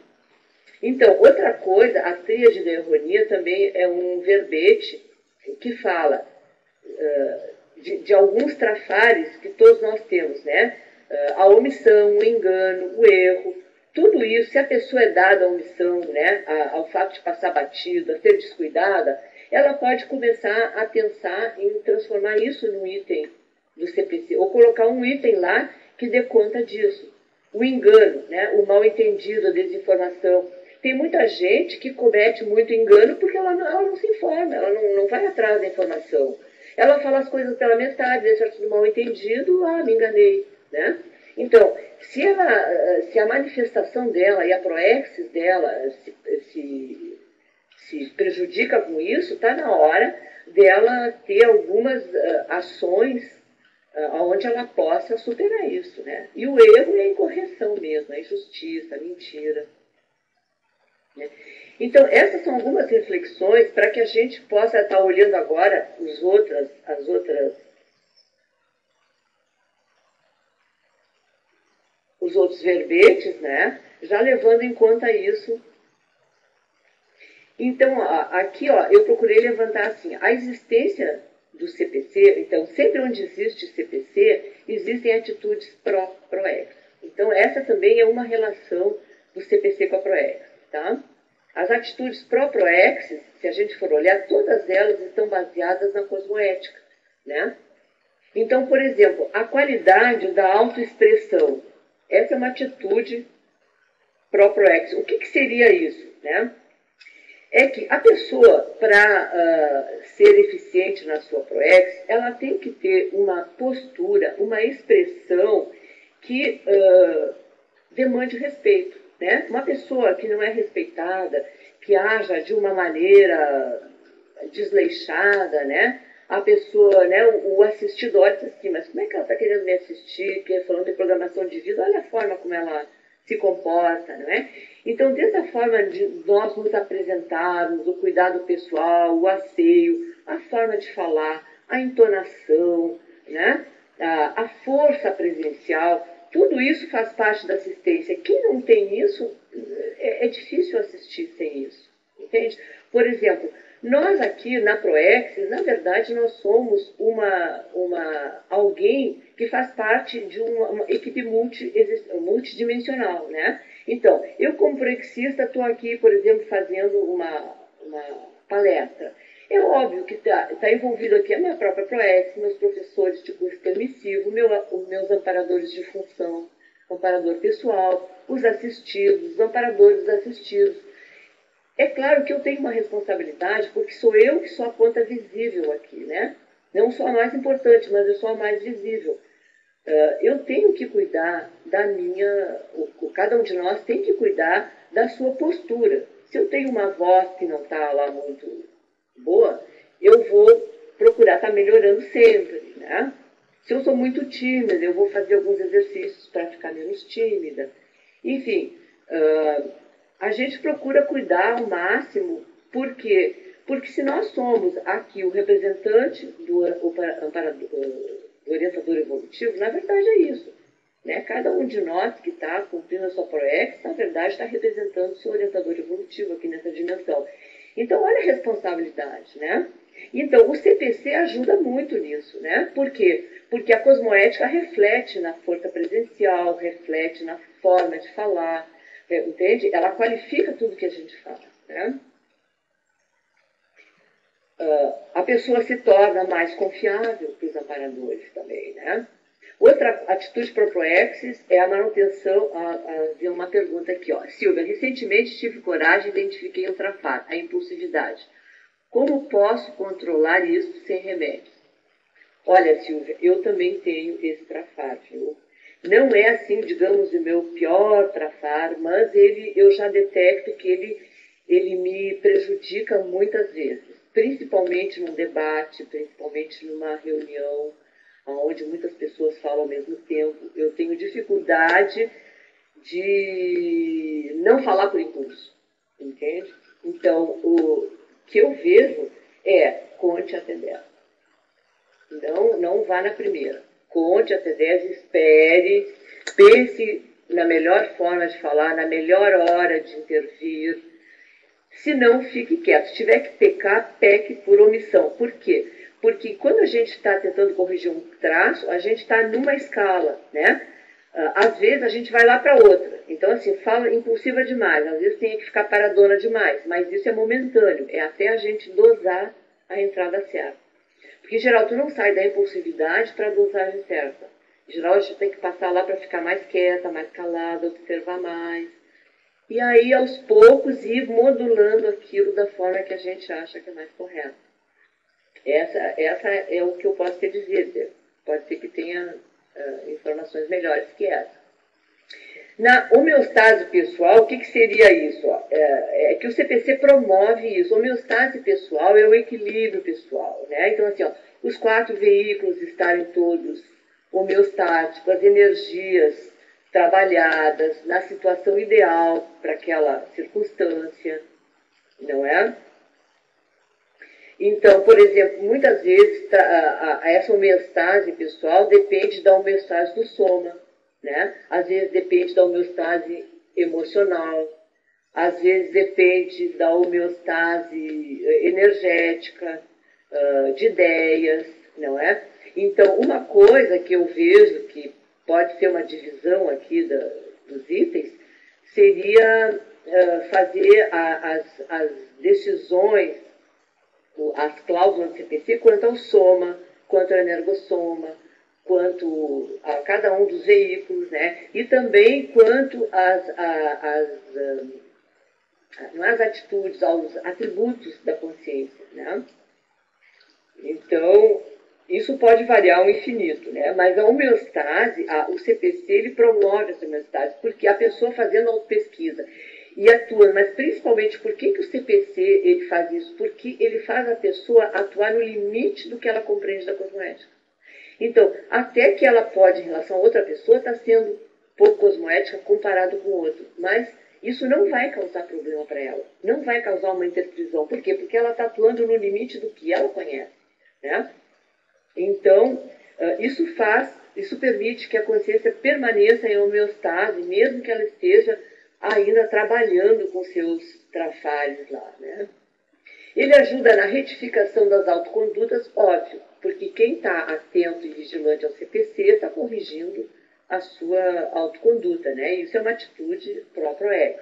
Então, outra coisa, a tríade da erronia também é um verbete que fala de alguns trafares que todos nós temos, né? A omissão, o engano, o erro, tudo isso, se a pessoa é dada à omissão, né, ao fato de passar batido, a ser descuidada, ela pode começar a pensar em transformar isso num item do CPC, ou colocar um item lá que dê conta disso. O engano, né, o mal-entendido, a desinformação. Tem muita gente que comete muito engano porque ela não se informa, ela não vai atrás da informação. Ela fala as coisas pela metade, deixa tudo mal-entendido, me enganei. Né? Então, se a manifestação dela e a proexis dela se prejudica com isso, está na hora dela ter algumas ações onde ela possa superar isso. Né? E o erro é a incorreção mesmo, a injustiça, a mentira. Né? Então, essas são algumas reflexões para que a gente possa estar olhando agora os outros verbetes, né? Já levando em conta isso. Então, aqui eu procurei levantar assim, a existência do CPC, então, sempre onde existe CPC, existem atitudes pró-proex. Então, essa também é uma relação do CPC com a proex, tá? As atitudes pró-proex, se a gente for olhar, todas elas estão baseadas na cosmoética, né? Então, por exemplo, a qualidade da autoexpressão. Essa é uma atitude pró-proex. O que seria isso? Né? É que a pessoa, para ser eficiente na sua proex, ela tem que ter uma postura, uma expressão que demande respeito. Né? Uma pessoa que não é respeitada, que haja de uma maneira desleixada, né? A pessoa, né, o assistido olha assim, mas como é que ela está querendo me assistir, que é falando de programação de vida, olha a forma como ela se comporta, não é? Então, desde a forma de nós nos apresentarmos, o cuidado pessoal, o asseio, a forma de falar, a entonação, né, a força presencial, tudo isso faz parte da assistência. Quem não tem isso, é difícil assistir sem isso, entende? Por exemplo, nós aqui na Proex, na verdade, nós somos alguém que faz parte de uma equipe multidimensional, né? Então, eu como proexista estou aqui, por exemplo, fazendo uma palestra. É óbvio que está envolvido aqui a minha própria Proex, meus professores de curso permissivo, meus amparadores de função, amparador pessoal, os assistidos, os amparadores dos assistidos. É claro que eu tenho uma responsabilidade, porque sou eu que sou a ponta visível aqui, né? Não sou a mais importante, mas eu sou a mais visível. Eu tenho que cuidar da cada um de nós tem que cuidar da sua postura. Se eu tenho uma voz que não está lá muito boa, eu vou procurar estar melhorando sempre, né? Se eu sou muito tímida, eu vou fazer alguns exercícios para ficar menos tímida. Enfim, a gente procura cuidar ao máximo, por quê? Porque se nós somos aqui o representante do orientador evolutivo, na verdade é isso. Né? Cada um de nós que está cumprindo a sua proex, na verdade está representando o seu orientador evolutivo aqui nessa dimensão. Então, olha a responsabilidade, né? Então, o CPC ajuda muito nisso, né? Por quê? Porque a cosmoética reflete na força presencial, reflete na forma de falar, entende? Ela qualifica tudo que a gente fala, né? A pessoa se torna mais confiável para os amparadores também, né? Outra atitude para o proexis é a manutenção, havia uma pergunta aqui, ó. Silvia, recentemente tive coragem e identifiquei um trafar, a impulsividade. Como posso controlar isso sem remédio? Olha, Silvia, eu também tenho esse trafar, viu? Não é assim, digamos, o meu pior trafar, mas eu já detecto que ele me prejudica muitas vezes, principalmente num debate, principalmente numa reunião onde muitas pessoas falam ao mesmo tempo. Eu tenho dificuldade de não falar por impulso, entende? Então, o que eu vejo é conte até 10. Não vá na primeira. Conte até 10, espere, pense na melhor forma de falar, na melhor hora de intervir. Se não, fique quieto. Se tiver que pecar, peque por omissão. Por quê? Porque quando a gente está tentando corrigir um traço, a gente está numa escala, né? Às vezes a gente vai lá para outra. Então, assim, fala impulsiva demais. Às vezes tem que ficar paradona demais. Mas isso é momentâneo. É até a gente dosar a entrada certa. Porque, em geral, tu não sai da impulsividade para a dosagem certa. Em geral, a gente tem que passar lá para ficar mais quieta, mais calada, observar mais. E aí, aos poucos, ir modulando aquilo da forma que a gente acha que é mais correta. Essa é o que eu posso te dizer. Pode ser que tenha informações melhores que essa. Na homeostase pessoal, o que seria isso? É que o CPC promove isso. Homeostase pessoal é o equilíbrio pessoal, né? Então, assim, os 4 veículos estarem todos homeostáticos, as energias trabalhadas na situação ideal para aquela circunstância, não é? Então, por exemplo, muitas vezes essa homeostase pessoal depende da homeostase do soma, né? Às vezes depende da homeostase emocional, às vezes depende da homeostase energética, de ideias, não é? Então, uma coisa que eu vejo que pode ser uma divisão aqui dos itens seria fazer as decisões, as cláusulas do CPC quanto ao soma, quanto ao energossoma, quanto a cada um dos veículos, né? E também quanto às atitudes, aos atributos da consciência, né? Então, isso pode variar ao infinito, né? Mas a homeostase, o CPC, ele promove essa homeostase, porque a pessoa fazendo autopesquisa e atuando, mas principalmente por que o CPC ele faz isso? Porque ele faz a pessoa atuar no limite do que ela compreende da cosmoética. Então, até que ela pode, em relação a outra pessoa, estar sendo pouco cosmoética comparado com o outro. Mas isso não vai causar problema para ela. Não vai causar uma interprisão. Por quê? Porque ela está atuando no limite do que ela conhece, né? Então, isso permite que a consciência permaneça em homeostase, mesmo que ela esteja ainda trabalhando com seus trafalhos lá, né? Ele ajuda na retificação das autocondutas, óbvio, porque quem está atento e vigilante ao CPC está corrigindo a sua autoconduta, né? Isso é uma atitude próprio ego.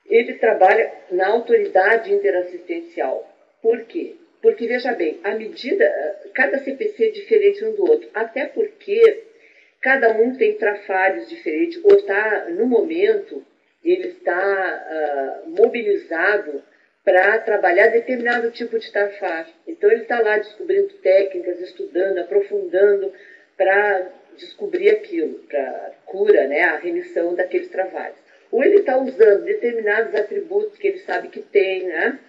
Ele trabalha na autoridade interassistencial. Por quê? Porque, veja bem, cada CPC é diferente um do outro, até porque cada um tem trafalhos diferentes, ou está, no momento, ele está mobilizado para trabalhar determinado tipo de trafar. Então, ele está lá descobrindo técnicas, estudando, aprofundando, para descobrir aquilo, para cura, né, a remissão daqueles trabalhos. Ou ele está usando determinados atributos que ele sabe que tem, né?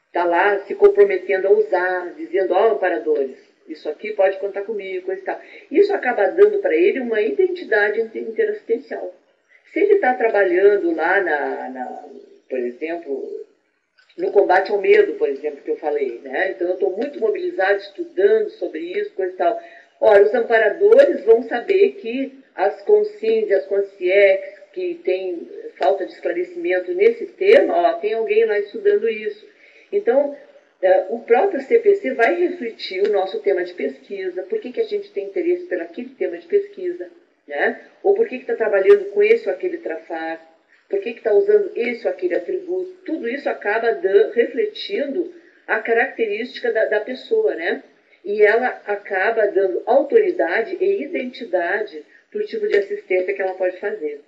Está lá se comprometendo a usar, dizendo, amparadores, isso aqui pode contar comigo, coisa e tal. Isso acaba dando para ele uma identidade interassistencial. Se ele está trabalhando lá, por exemplo, no combate ao medo, por exemplo, que eu falei, né? Então eu estou muito mobilizado, estudando sobre isso, coisa e tal. Ora, os amparadores vão saber que as consciências, as consciex, que tem falta de esclarecimento nesse tema, tem alguém lá estudando isso. Então, o próprio CPC vai refletir o nosso tema de pesquisa, por que a gente tem interesse por aquele tema de pesquisa, né? Ou por que está trabalhando com esse ou aquele trafar, por que está usando esse ou aquele atributo. Tudo isso acaba refletindo a característica da pessoa, né? E ela acaba dando autoridade e identidade para o tipo de assistência que ela pode fazer.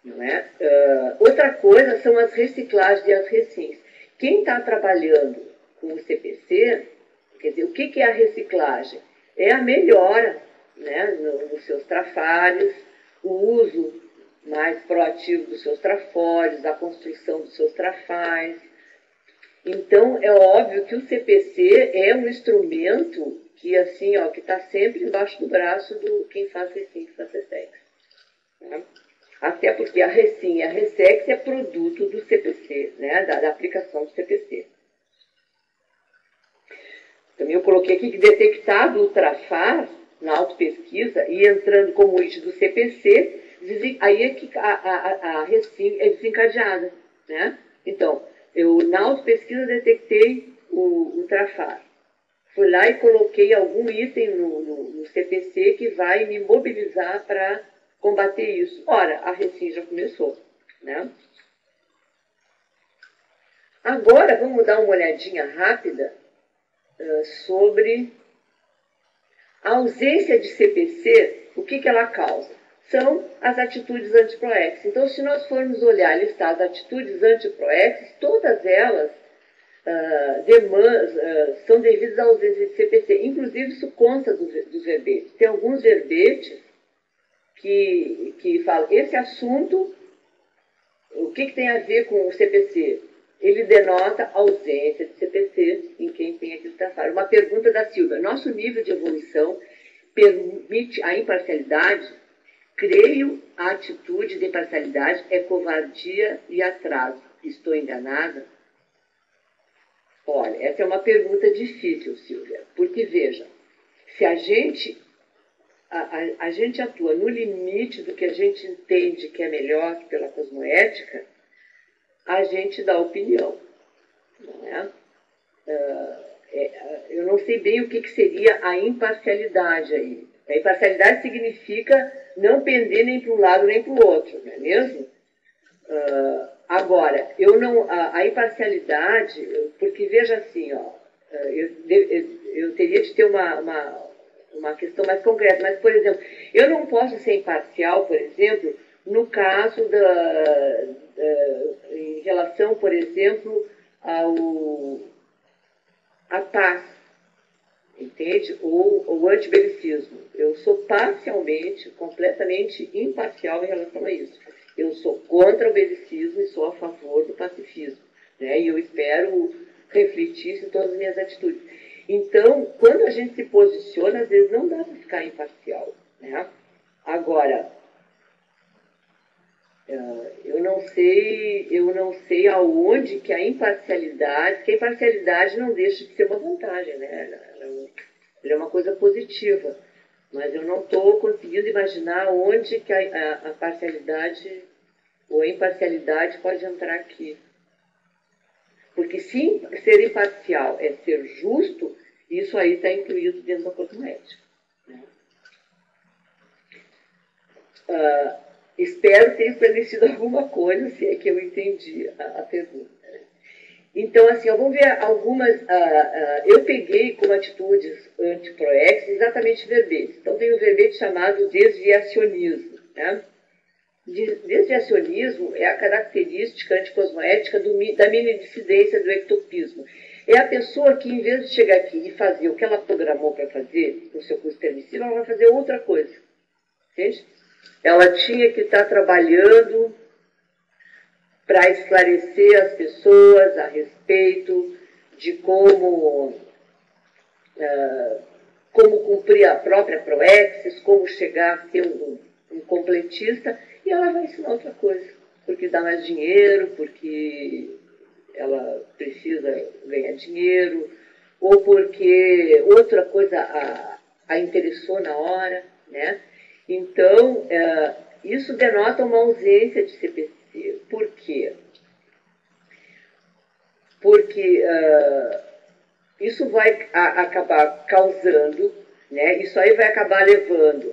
Não é? Outra coisa são as reciclagens e as recins. quem está trabalhando com o CPC, quer dizer, o que é a reciclagem? É a melhora, né, nos seus trafários, o uso mais proativo dos seus trafórios, a construção dos seus trafais. Então, é óbvio que o CPC é um instrumento que, assim, ó, que está sempre embaixo do braço do quem faz Recim, que faz Ressex. Né? Até porque a Recim e a Ressex é produto do CPC, né, da aplicação do CPC. Também eu coloquei aqui que detectado o trafar na autopesquisa e entrando como item do CPC, aí é que a Recim é desencadeada. Né? Então, eu na autopesquisa detectei o trafar. Fui lá e coloquei algum item no CPC que vai me mobilizar para combater isso. Ora, a Recim já começou. Né? Agora, vamos dar uma olhadinha rápida sobre a ausência de CPC, o que ela causa? São as atitudes antiproex. Então, se nós formos olhar, listar as atitudes antiproex, todas elas são devidas à ausência de CPC. Inclusive, isso consta dos verbetes. Tem alguns verbetes que falam, esse assunto, o que tem a ver com o CPC? Ele denota ausência de CPC em quem tem aquele trafar. Uma pergunta da Silvia. Nosso nível de evolução permite a imparcialidade? Creio a atitude de imparcialidade é covardia e atraso. Estou enganada? Olha, essa é uma pergunta difícil, Silvia. Porque, veja, se a gente atua no limite do que a gente entende que é melhor pela cosmoética, a gente dá opinião. Não é? Eu não sei bem o que seria a imparcialidade aí. A imparcialidade significa não pender nem para um lado nem para o outro, não é mesmo? Agora, a imparcialidade, porque veja assim, ó, eu teria de ter uma questão mais concreta, mas, por exemplo, eu não posso ser imparcial, por exemplo, no caso em relação, por exemplo, à paz, entende? Ou o antibelicismo. Eu sou parcialmente, completamente imparcial em relação a isso. Eu sou contra o belicismo e sou a favor do pacifismo. Né? E eu espero refletir isso em todas as minhas atitudes. Então, quando a gente se posiciona, às vezes não dá para ficar imparcial. Né? Agora, eu não sei aonde que a imparcialidade não deixa de ser uma vantagem, né? Ela é uma coisa positiva, mas eu não estou conseguindo imaginar onde que a parcialidade ou a imparcialidade pode entrar aqui. Porque se ser imparcial é ser justo, isso aí está incluído dentro da cosmoética. Né? Espero ter esclarecido alguma coisa, se é que eu entendi a pergunta. Então, assim, vamos ver algumas... eu peguei como atitudes antiproex exatamente verbetes. Então, tem um verbete chamado desviacionismo. Né? Desviacionismo é a característica anticosmoética da mini-dissidência do ectopismo. É a pessoa que, em vez de chegar aqui e fazer o que ela programou para fazer no seu curso permissivo, ela vai fazer outra coisa. Entende? Ela tinha que estar trabalhando para esclarecer as pessoas a respeito de como cumprir a própria proexis, como chegar a ser um completista, e ela vai ensinar outra coisa, porque dá mais dinheiro, porque ela precisa ganhar dinheiro, ou porque outra coisa a interessou na hora, né? Então, isso denota uma ausência de CPC. Por quê? Porque isso vai acabar causando, né? Isso aí vai acabar levando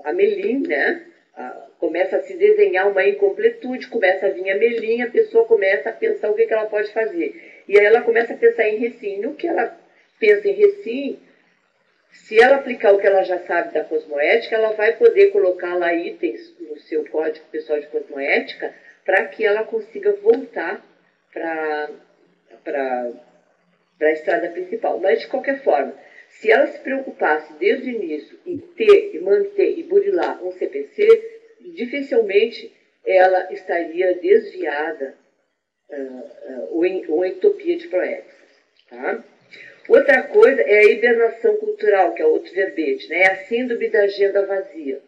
a Melim, né? Começa a se desenhar uma incompletude, começa a vir a Melim, a pessoa começa a pensar o que ela pode fazer. E aí ela começa a pensar em Recim. No que ela pensa em Recim, se ela aplicar o que ela já sabe da cosmoética, ela vai poder colocar lá itens no seu código pessoal de cosmoética para que ela consiga voltar para a estrada principal. Mas, de qualquer forma, se ela se preocupasse desde o início em ter, e manter e burilar um CPC, dificilmente ela estaria desviada ou em ectopia de proexis. Tá? Outra coisa é a hibernação cultural, que é outro verbete, né? É a síndrome da agenda vazia.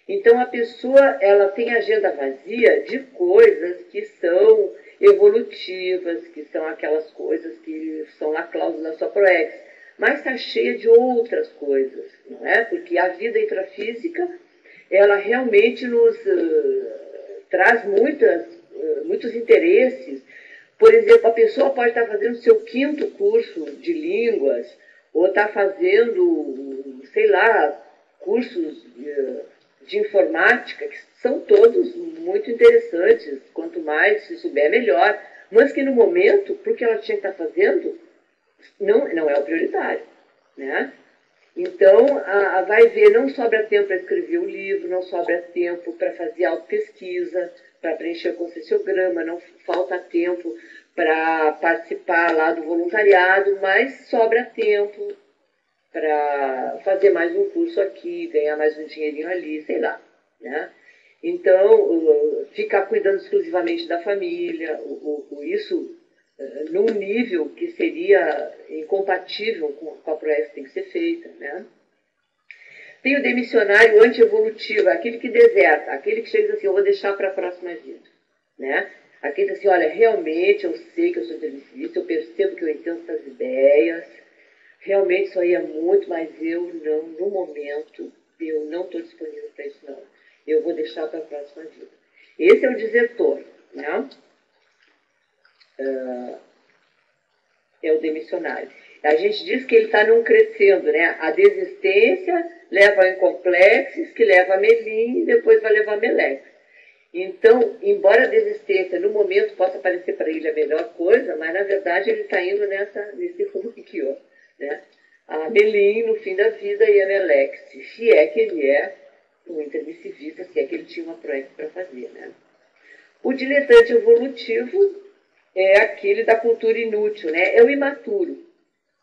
Então, a pessoa ela tem agenda vazia de coisas que são evolutivas, que são aquelas coisas que são na cláusula da sua proexis, mas está cheia de outras coisas, não é? Porque a vida intrafísica, ela realmente nos traz muitos interesses. Por exemplo, a pessoa pode estar fazendo o seu 5º curso de línguas, ou está fazendo, sei lá, cursos de informática, que são todos muito interessantes, quanto mais se souber, melhor, mas que no momento, porque ela tinha que estar fazendo, não é o prioritário, né? Então, vai ver, não sobra tempo para escrever o livro, não sobra tempo para fazer autopesquisa, para preencher o concessiograma, não falta tempo para participar lá do voluntariado, mas sobra tempo para fazer mais um curso aqui, ganhar mais um dinheirinho ali, sei lá, né? Então, ficar cuidando exclusivamente da família, isso num nível que seria incompatível com a proexis que tem que ser feita, né? Tem o demissionário antievolutivo, aquele que deserta, aquele que chega assim, eu vou deixar para a próxima vida, né? Aquele assim, olha, realmente eu sei que eu sou intermissivista, eu percebo que eu entendo essas ideias, realmente isso aí é muito, mas eu não, no momento, eu não estou disponível para isso não. Eu vou deixar para a próxima vida. Esse é o desertor, né? É o demissionário. A gente diz que ele está num crescendo, né? A desistência leva ao incomplexes, que leva a melim e depois vai levar a melex. Então, embora a desistência no momento possa parecer para ele a melhor coisa, mas na verdade ele está indo nesse rumo aqui, ó, né? A melim no fim da vida e a melex, se é que ele é um intermissivista, se é que ele tinha uma proexis para fazer, né? O diletante evolutivo é aquele da cultura inútil, né? É o imaturo.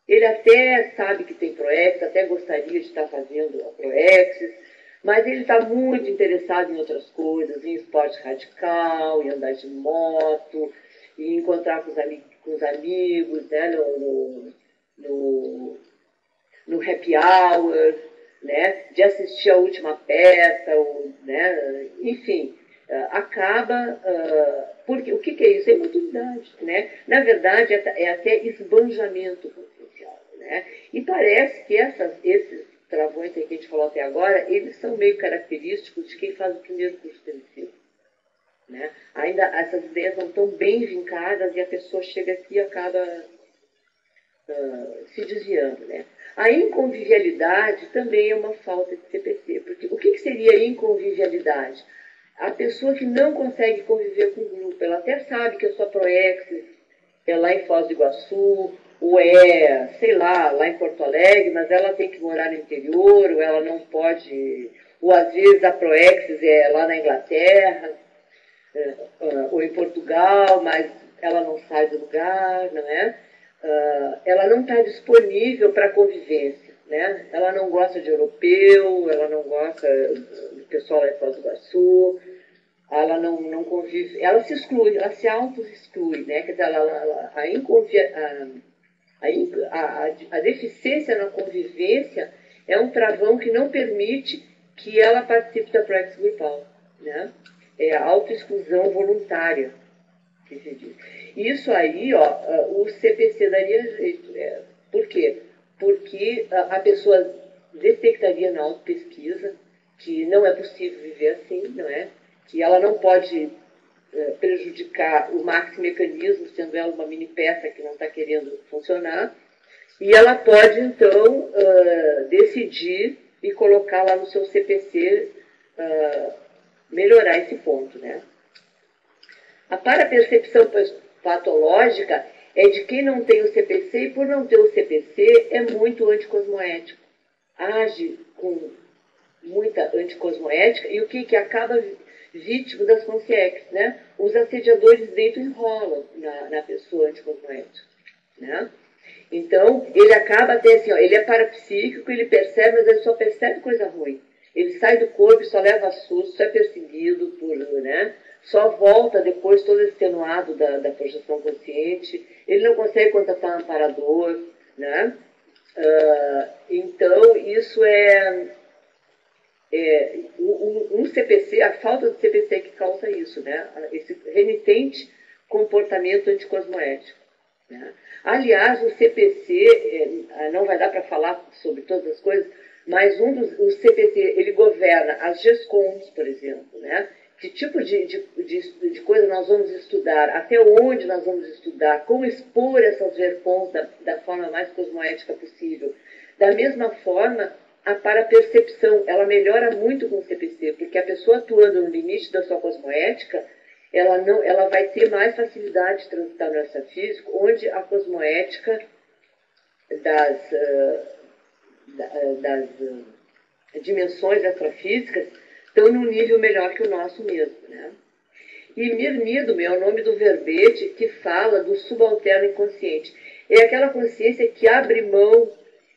Ele até sabe que tem proexis, até gostaria de estar fazendo a proexis, mas ele está muito interessado em outras coisas, em esporte radical, em andar de moto, em encontrar com os amigos, né? No happy hour, né? De assistir a última peça, né? Enfim, acaba... porque o que é isso? É imaturidade, né? Na verdade, é até esbanjamento consciencial, né? E parece que esses travões que a gente falou até agora, eles são meio característicos de quem faz o primeiro curso de medicina, né? Ainda essas ideias não estão bem vincadas e a pessoa chega aqui e acaba se desviando, né? A inconvivialidade também é uma falta de CPC, porque o que seria inconvivialidade? A pessoa que não consegue conviver com o grupo, ela até sabe que a sua proexis é lá em Foz do Iguaçu, ou sei lá em Porto Alegre, mas ela tem que morar no interior, ou ela não pode, ou às vezes a proexis é lá na Inglaterra, ou em Portugal, mas ela não sai do lugar, não é? Ela não está disponível para convivência, né? Ela não gosta de europeu, ela não gosta do pessoal lá em Foz do Iguaçu, ela não convive, ela se exclui, ela se auto-exclui, né? Quer dizer, a deficiência na convivência é um travão que não permite que ela participe da proexis grupal, né? É a autoexclusão voluntária, que se diz. Isso aí, ó, o CPC daria jeito. Por quê? Porque a pessoa detectaria na autopesquisa que não é possível viver assim, não é? Que ela não pode prejudicar o maxi-mecanismo, sendo ela uma mini peça que não está querendo funcionar, e ela pode, então, decidir e colocar lá no seu CPC, melhorar esse ponto, né? A parapercepção patológica é de quem não tem o CPC, e por não ter o CPC é muito anticosmoético. Age com muita anticosmoética, e o que acaba vítima das consciências, né? Os assediadores deitam e enrolam na pessoa anticosmoética, né? Então, ele acaba até assim, ó, ele é parapsíquico, ele percebe, mas ele só percebe coisa ruim. Ele sai do corpo, só leva susto, só é perseguido por, né? Só volta depois todo extenuado da projeção consciente. Ele não consegue contratar um amparador, né? Então, isso um CPC, a falta de CPC que causa isso, né? Esse remitente comportamento anticosmoético, né? Aliás, o CPC, não vai dar para falar sobre todas as coisas, mas o CPC, ele governa as GESCOMs, por exemplo, né? Que tipo de coisa nós vamos estudar, até onde nós vamos estudar, como expor essas verpons da forma mais cosmoética possível. Da mesma forma, a parapercepção, ela melhora muito com o CPC, porque a pessoa atuando no limite da sua cosmoética, ela vai ter mais facilidade de transitar no extrafísico, onde a cosmoética das dimensões extrafísicas estão num nível melhor que o nosso mesmo, né? E mirmido é o nome do verbete que fala do subalterno inconsciente. É aquela consciência que abre mão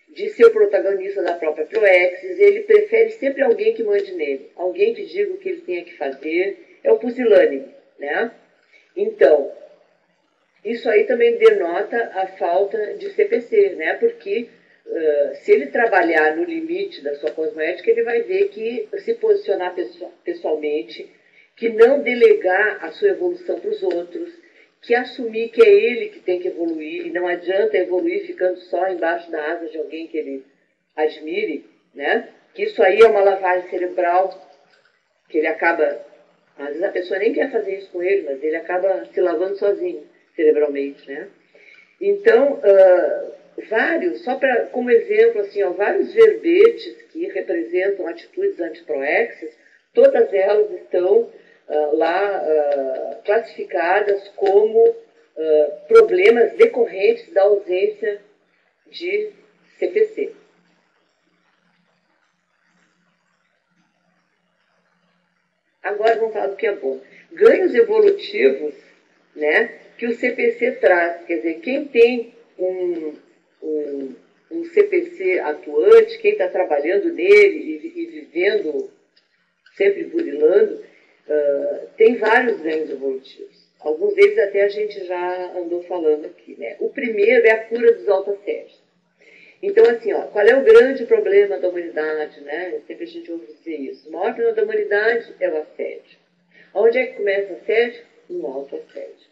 de ser o protagonista da própria proexis, ele prefere sempre alguém que mande nele, alguém que diga o que ele tem que fazer, é o pusilânime, né? Então, isso aí também denota a falta de CPC, né? Porque se ele trabalhar no limite da sua cosmoética, ele vai ver que se posicionar pessoalmente, que não delegar a sua evolução para os outros, que assumir que é ele que tem que evoluir, e não adianta evoluir ficando só embaixo da asa de alguém que ele admire, né? Que isso aí é uma lavagem cerebral, que ele acaba, às vezes a pessoa nem quer fazer isso com ele, mas ele acaba se lavando sozinho, cerebralmente, né? Então, só como exemplo, assim, ó, vários verbetes que representam atitudes antiproexes, todas elas estão lá classificadas como problemas decorrentes da ausência de CPC. Agora vamos falar do que é bom. Ganhos evolutivos, né, que o CPC traz. Quer dizer, quem tem um CPC atuante, quem está trabalhando nele e vivendo, sempre burilando, tem vários ganhos evolutivos. Alguns deles até a gente já andou falando aqui, né? O primeiro é a cura dos autoassédios. Então, assim, ó, qual é o grande problema da humanidade, né? Sempre a gente ouve dizer isso. O maior problema da humanidade é o assédio. Onde é que começa o assédio? No autoassédio.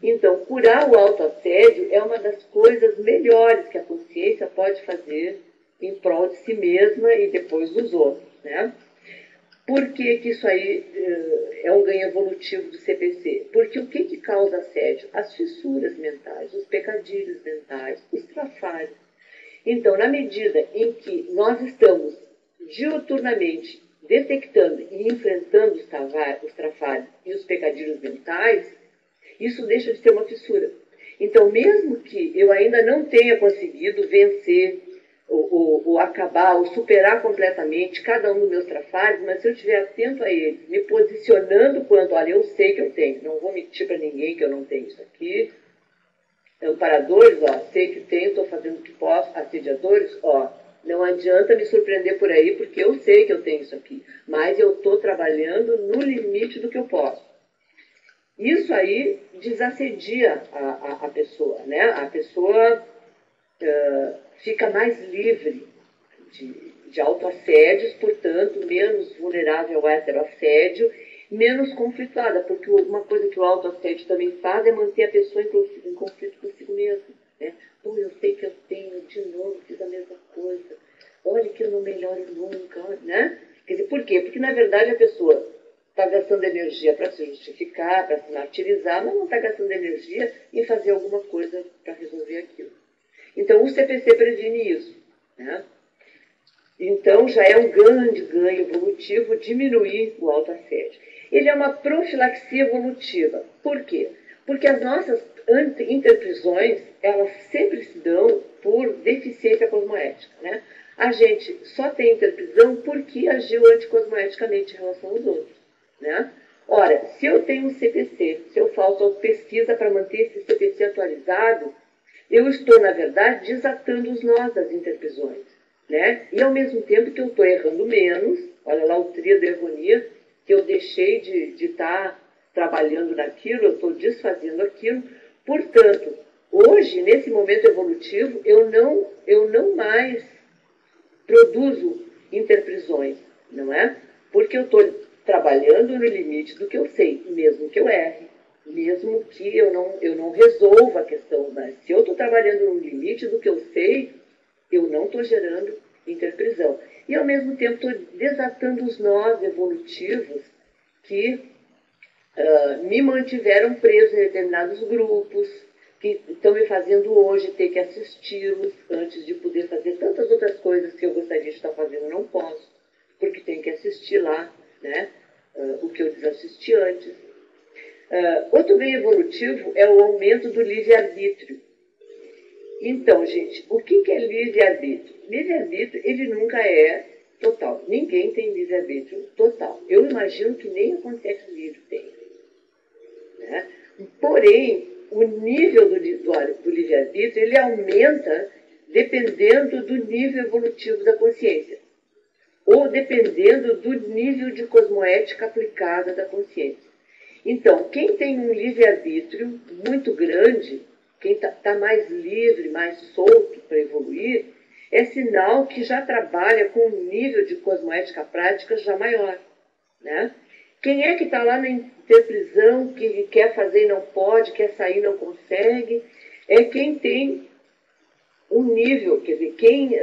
Então, curar o autoassédio é uma das coisas melhores que a consciência pode fazer em prol de si mesma e depois dos outros, né? Por que isso aí é um ganho evolutivo do CPC? Porque o que causa assédio? As fissuras mentais, os pecadilhos mentais, os trafares. Então, na medida em que nós estamos diuturnamente detectando e enfrentando os trafares e os pecadilhos mentais, isso deixa de ser uma fissura. Então, mesmo que eu ainda não tenha conseguido vencer ou acabar, ou superar completamente cada um dos meus trafares, mas se eu estiver atento a eles, me posicionando quanto, olha, eu sei que eu tenho, não vou mentir para ninguém que eu não tenho isso aqui. Amparadores, ó, sei que tenho, estou fazendo o que posso. Assediadores, ó, não adianta me surpreender por aí, porque eu sei que eu tenho isso aqui, mas eu estou trabalhando no limite do que eu posso. Isso aí desassedia a pessoa, né? A pessoa fica mais livre de autoassédios, portanto, menos vulnerável ao heteroassédio, menos conflituada, porque uma coisa que o autoassédio também faz é manter a pessoa em conflito consigo mesma, né? Pô, eu sei que eu tenho, de novo, fiz a mesma coisa, olha que eu não melhoro nunca, né? Quer dizer, por quê? Porque, na verdade, a pessoa está gastando energia para se justificar, para se martirizar, mas não está gastando energia em fazer alguma coisa para resolver aquilo. Então, o CPC previne isso, né? Então, já é um grande ganho evolutivo diminuir o autoassédio. Ele é uma profilaxia evolutiva. Por quê? Porque as nossas interprisões, elas sempre se dão por deficiência cosmoética, né? A gente só tem interprisão porque agiu anticosmoeticamente em relação aos outros, né? Ora, se eu tenho um CPC, se eu faço pesquisa para manter esse CPC atualizado, eu estou, na verdade, desatando os nós das interprisões, né? E ao mesmo tempo que eu estou errando menos, olha lá o trio da erronia, que eu deixei de estar trabalhando naquilo, eu estou desfazendo aquilo. Portanto, hoje, nesse momento evolutivo, eu não mais produzo interprisões, não é? Porque eu estou trabalhando no limite do que eu sei, mesmo que eu erre, mesmo que eu não resolva a questão, mas se eu estou trabalhando no limite do que eu sei, eu não estou gerando interprisão. E ao mesmo tempo estou desatando os nós evolutivos que me mantiveram preso em determinados grupos, que estão me fazendo hoje ter que assisti-los antes de poder fazer tantas outras coisas que eu gostaria de estar fazendo, não posso, porque tenho que assistir lá, né, o que eu desassisti antes. Outro bem evolutivo é o aumento do livre-arbítrio. Então, gente, o que é livre-arbítrio? Livre-arbítrio, ele nunca é total. Ninguém tem livre-arbítrio total. Eu imagino que nem a consciência livre tem. Né? Porém, o nível do livre-arbítrio, ele aumenta dependendo do nível evolutivo da consciência. Ou dependendo do nível de cosmoética aplicada da consciência. Então, quem tem um livre-arbítrio muito grande, quem está mais livre, mais solto para evoluir, é sinal que já trabalha com um nível de cosmoética prática já maior. Né? Quem é que está lá na interprisão, que quer fazer e não pode, quer sair e não consegue, é quem tem um nível, quer dizer, quem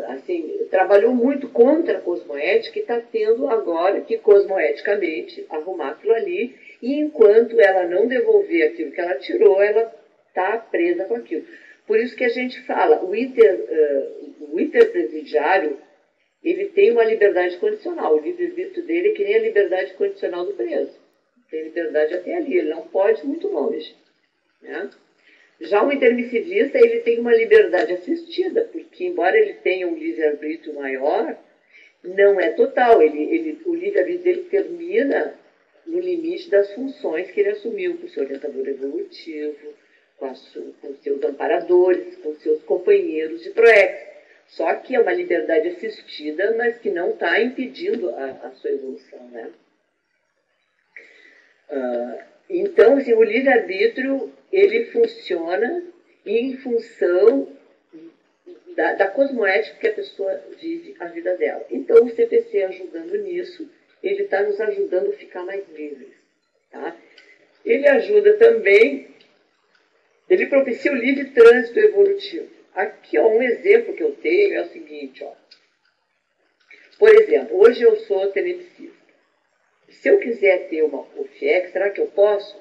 assim, trabalhou muito contra a cosmoética e está tendo agora que cosmoeticamente arrumar aquilo ali, e enquanto ela não devolver aquilo que ela tirou, ela está presa com aquilo. Por isso que a gente fala, o interpresidiário, ele tem uma liberdade condicional. O livre-arbítrio dele é que nem a liberdade condicional do preso. Tem liberdade até ali, ele não pode ir muito longe. Né? Já o intermissivista, ele tem uma liberdade assistida, porque embora ele tenha um livre-arbítrio maior, não é total. O livre-arbítrio dele termina no limite das funções que ele assumiu com o seu orientador evolutivo, com seus amparadores, com seus companheiros de proex. Só que é uma liberdade assistida, mas que não está impedindo a sua evolução. Né? Então, assim, o livre-arbítrio, ele funciona em função da cosmoética que a pessoa vive a vida dela. Então, o CPC ajudando nisso, ele está nos ajudando a ficar mais livres. Tá? Ele ajuda também, ele propicia o livre trânsito evolutivo. Aqui, ó, um exemplo que eu tenho é o seguinte, ó. Por exemplo, hoje eu sou tenepsista. Se eu quiser ter uma OFIEX, será que eu posso?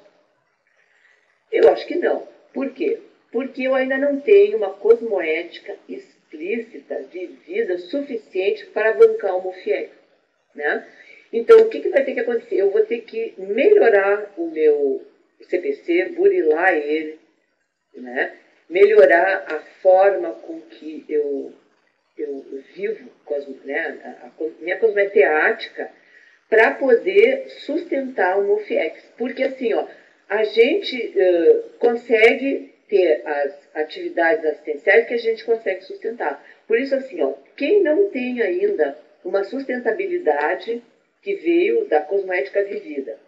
Eu acho que não. Por quê? Porque eu ainda não tenho uma cosmoética explícita, vivida, suficiente para bancar uma OFIEX. Né? Então, o que vai ter que acontecer? Eu vou ter que melhorar o meu CPC, burilar ele, né? Melhorar a forma com que eu vivo, né? a minha cosmoética teática, para poder sustentar o MOFIEX. Porque assim, ó, a gente consegue ter as atividades assistenciais que a gente consegue sustentar. Por isso, assim, ó, quem não tem ainda uma sustentabilidade que veio da cosmoética vivida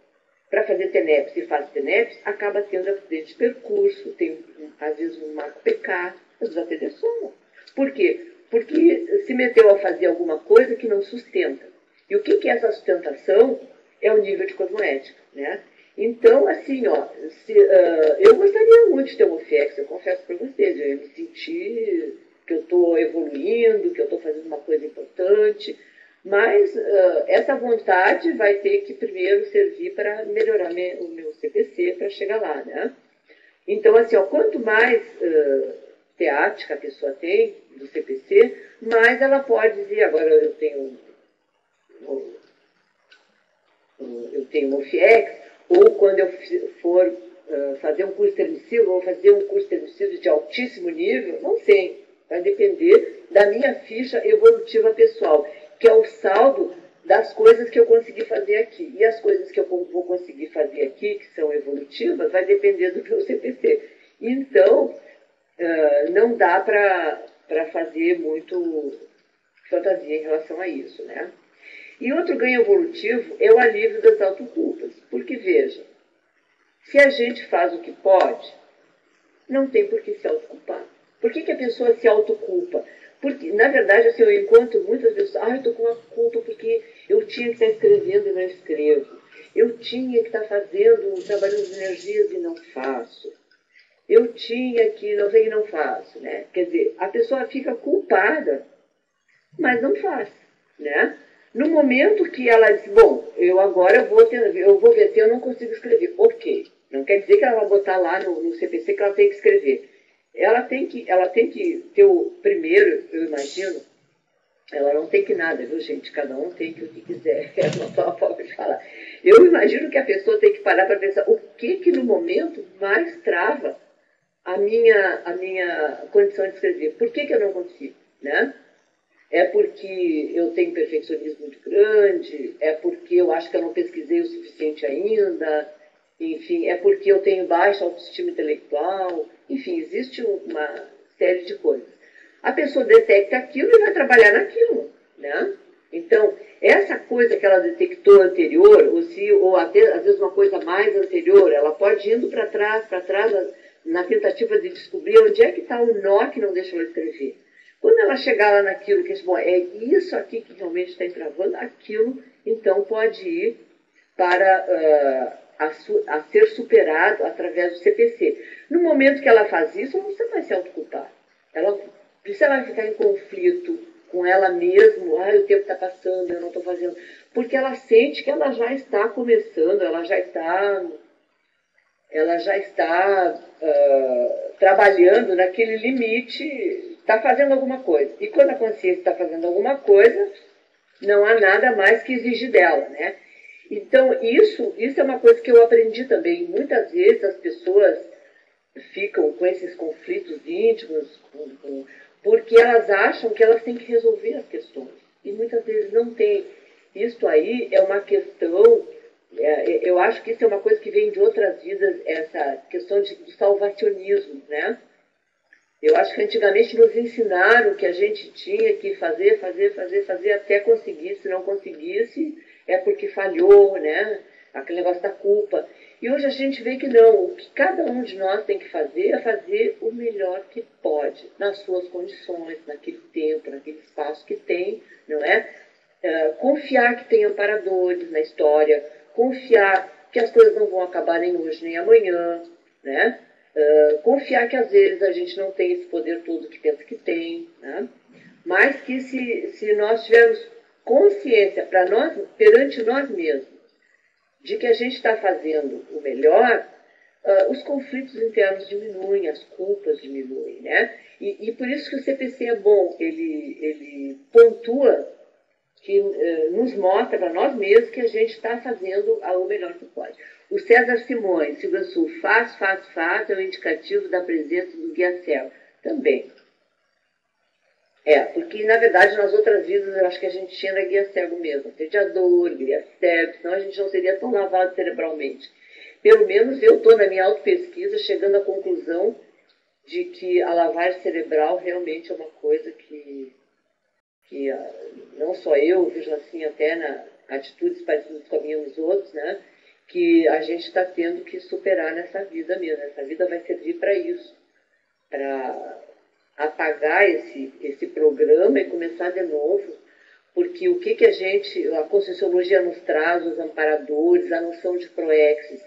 para fazer TENEPS e faz TENEPS, acaba tendo acidente de percurso, tem às vezes um marco PK, mas vai ter soma. Por quê? Porque se meteu a fazer alguma coisa que não sustenta. E o que é essa sustentação? É o nível de cosmoética, né? Então, assim, ó, eu gostaria muito de ter um OFIEX, eu confesso para vocês, eu me senti que eu estou evoluindo, que eu estou fazendo uma coisa importante, mas essa vontade vai ter que primeiro servir para melhorar o meu CPC para chegar lá, né? Então, assim, ó, quanto mais teática a pessoa tem do CPC, mais ela pode dizer, agora eu tenho um OFIEX, ou quando eu for fazer um curso intermissivo, vou fazer um curso intermissivo de altíssimo nível, não sei. Vai depender da minha ficha evolutiva pessoal, que é o saldo das coisas que eu consegui fazer aqui. E as coisas que eu vou conseguir fazer aqui, que são evolutivas, vai depender do meu CPC. Então, não dá para fazer muito fantasia em relação a isso, né? E outro ganho evolutivo é o alívio das autoculpas. Porque, veja, se a gente faz o que pode, não tem por que se autoculpar. Por que a pessoa se autoculpa? Porque, na verdade, assim, eu encontro muitas pessoas, eu estou com uma culpa porque eu tinha que estar escrevendo e não escrevo. Eu tinha que estar fazendo, trabalhando as energias e não faço. Eu tinha que, não sei, e não faço, né? Quer dizer, a pessoa fica culpada, mas não faz, né? No momento que ela diz, bom, eu agora eu vou ver se eu não consigo escrever. Ok. Não quer dizer que ela vai botar lá no CPC que ela tem que escrever. Ela tem que ter o primeiro, eu imagino, ela não tem que nada, viu, gente? Cada um tem que o que quiser. É uma só forma de falar. Eu imagino que a pessoa tem que parar para pensar o que no momento mais trava a minha condição de escrever. Por que eu não consigo, né? É porque eu tenho perfeccionismo muito grande, é porque eu acho que eu não pesquisei o suficiente ainda, enfim, é porque eu tenho baixa autoestima intelectual, enfim, existe uma série de coisas. A pessoa detecta aquilo e vai trabalhar naquilo, né? Então, essa coisa que ela detectou anterior, ou até, às vezes uma coisa mais anterior, ela pode ir indo para trás, na tentativa de descobrir onde é que está o nó que não deixa ela escrever. Quando ela chegar lá naquilo que bom, é isso aqui que realmente está entravando, aquilo então pode ir para a ser superado através do CPC. No momento que ela faz isso, ela não precisa mais se autoculpar. Ela precisa mais ficar em conflito com ela mesma, o tempo está passando, eu não estou fazendo. Porque ela sente que ela já está começando, ela já está trabalhando naquele limite, está fazendo alguma coisa. E quando a consciência está fazendo alguma coisa, não há nada mais que exigir dela, né? Então, isso é uma coisa que eu aprendi também. Muitas vezes as pessoas ficam com esses conflitos íntimos, porque elas acham que elas têm que resolver as questões. E muitas vezes não tem. Isso aí é uma questão, eu acho que isso é uma coisa que vem de outras vidas, essa questão do salvacionismo, né? Eu acho que antigamente nos ensinaram que a gente tinha que fazer até conseguir. Se não conseguisse, é porque falhou, né? Aquele negócio da culpa. E hoje a gente vê que não. O que cada um de nós tem que fazer é fazer o melhor que pode, nas suas condições, naquele tempo, naquele espaço que tem, não é? Confiar que tem amparadores na história, confiar que as coisas não vão acabar nem hoje nem amanhã, né? Confiar que às vezes a gente não tem esse poder todo que pensa que tem, né? Mas que se nós tivermos consciência perante nós mesmos, de que a gente está fazendo o melhor, os conflitos internos diminuem, as culpas diminuem, né? E por isso que o CPC é bom, ele pontua, que nos mostra para nós mesmos que a gente está fazendo o melhor que pode. O César Simões, Silvio Sul, faz, é um indicativo da presença do guia cego. Também. Porque na verdade nas outras vidas eu acho que a gente tinha guia cego mesmo, assediador, guia cego, senão a gente não seria tão lavado cerebralmente. Pelo menos eu estou na minha autopesquisa chegando à conclusão de que a lavagem cerebral realmente é uma coisa que não só eu vejo assim até na atitudes parecidas com a minha nos outros, né? Que a gente está tendo que superar nessa vida mesmo. Essa vida vai servir para isso, para apagar esse programa e começar de novo, porque o que a Conscienciologia nos traz, os amparadores, a noção de proexis,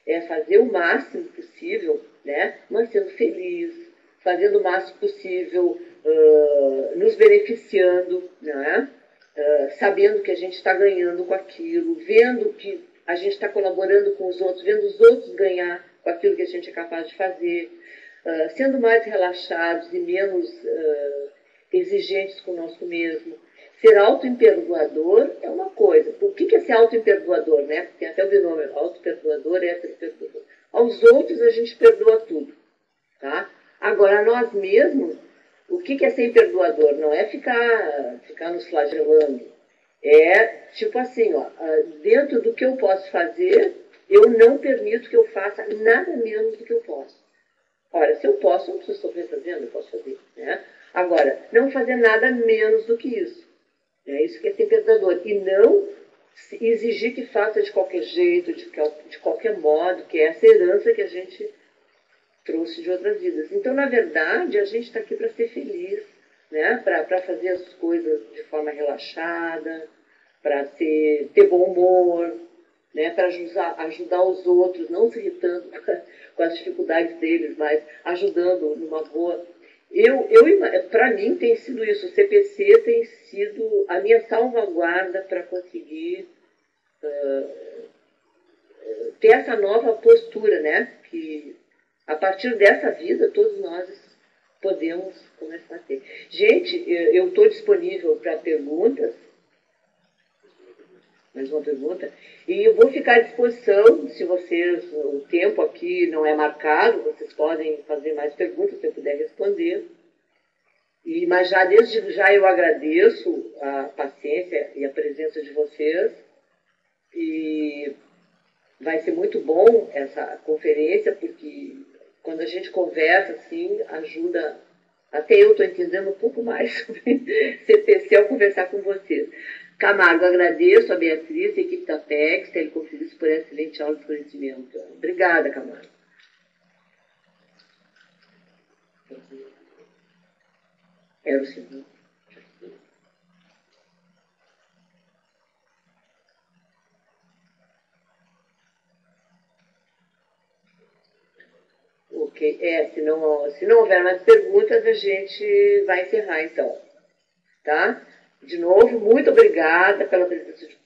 é fazer o máximo possível, né? Mas sendo feliz, fazendo o máximo possível, nos beneficiando, né? Sabendo que a gente está ganhando com aquilo, vendo que a gente está colaborando com os outros, vendo os outros ganhar com aquilo que a gente é capaz de fazer, sendo mais relaxados e menos exigentes conosco mesmo. Ser auto-imperdoador é uma coisa. O que é ser auto-imperdoador, né? Tem até o binômio, auto-perdoador, hétero-perdoador. Aos outros a gente perdoa tudo, tá? Agora, nós mesmos, o que é ser imperdoador? Não é ficar nos flagelando. É tipo assim, ó, dentro do que eu posso fazer, eu não permito que eu faça nada menos do que eu posso. Ora, se eu posso, não preciso sofrer fazendo, eu posso fazer. Né? Agora, não fazer nada menos do que isso. É isso que é ser pensador. E não exigir que faça de qualquer jeito, de qualquer modo, que é essa herança que a gente trouxe de outras vidas. Então, na verdade, a gente está aqui para ser feliz, né? Para fazer as coisas de forma relaxada, para ter bom humor, né? Para ajudar os outros, não se irritando com as dificuldades deles, mas ajudando numa boa. Para mim tem sido isso, o CPC tem sido a minha salvaguarda para conseguir ter essa nova postura, né? Que a partir dessa vida todos nós podemos começar a ter. Gente, eu estou disponível para perguntas, mais uma pergunta, e eu vou ficar à disposição, se vocês, o tempo aqui não é marcado, vocês podem fazer mais perguntas, se eu puder responder. Mas já desde já eu agradeço a paciência e a presença de vocês, e vai ser muito bom essa conferência, porque quando a gente conversa assim, ajuda, até eu estou entendendo um pouco mais sobre CPC ao conversar com vocês. Camargo, agradeço a Beatriz e a equipe da PEX, Teleconferência, por essa excelente aula de conhecimento. Obrigada, Camargo. Era o segundo. Ok, se não houver mais perguntas, a gente vai encerrar então. Tá? De novo, muito obrigada pela presença de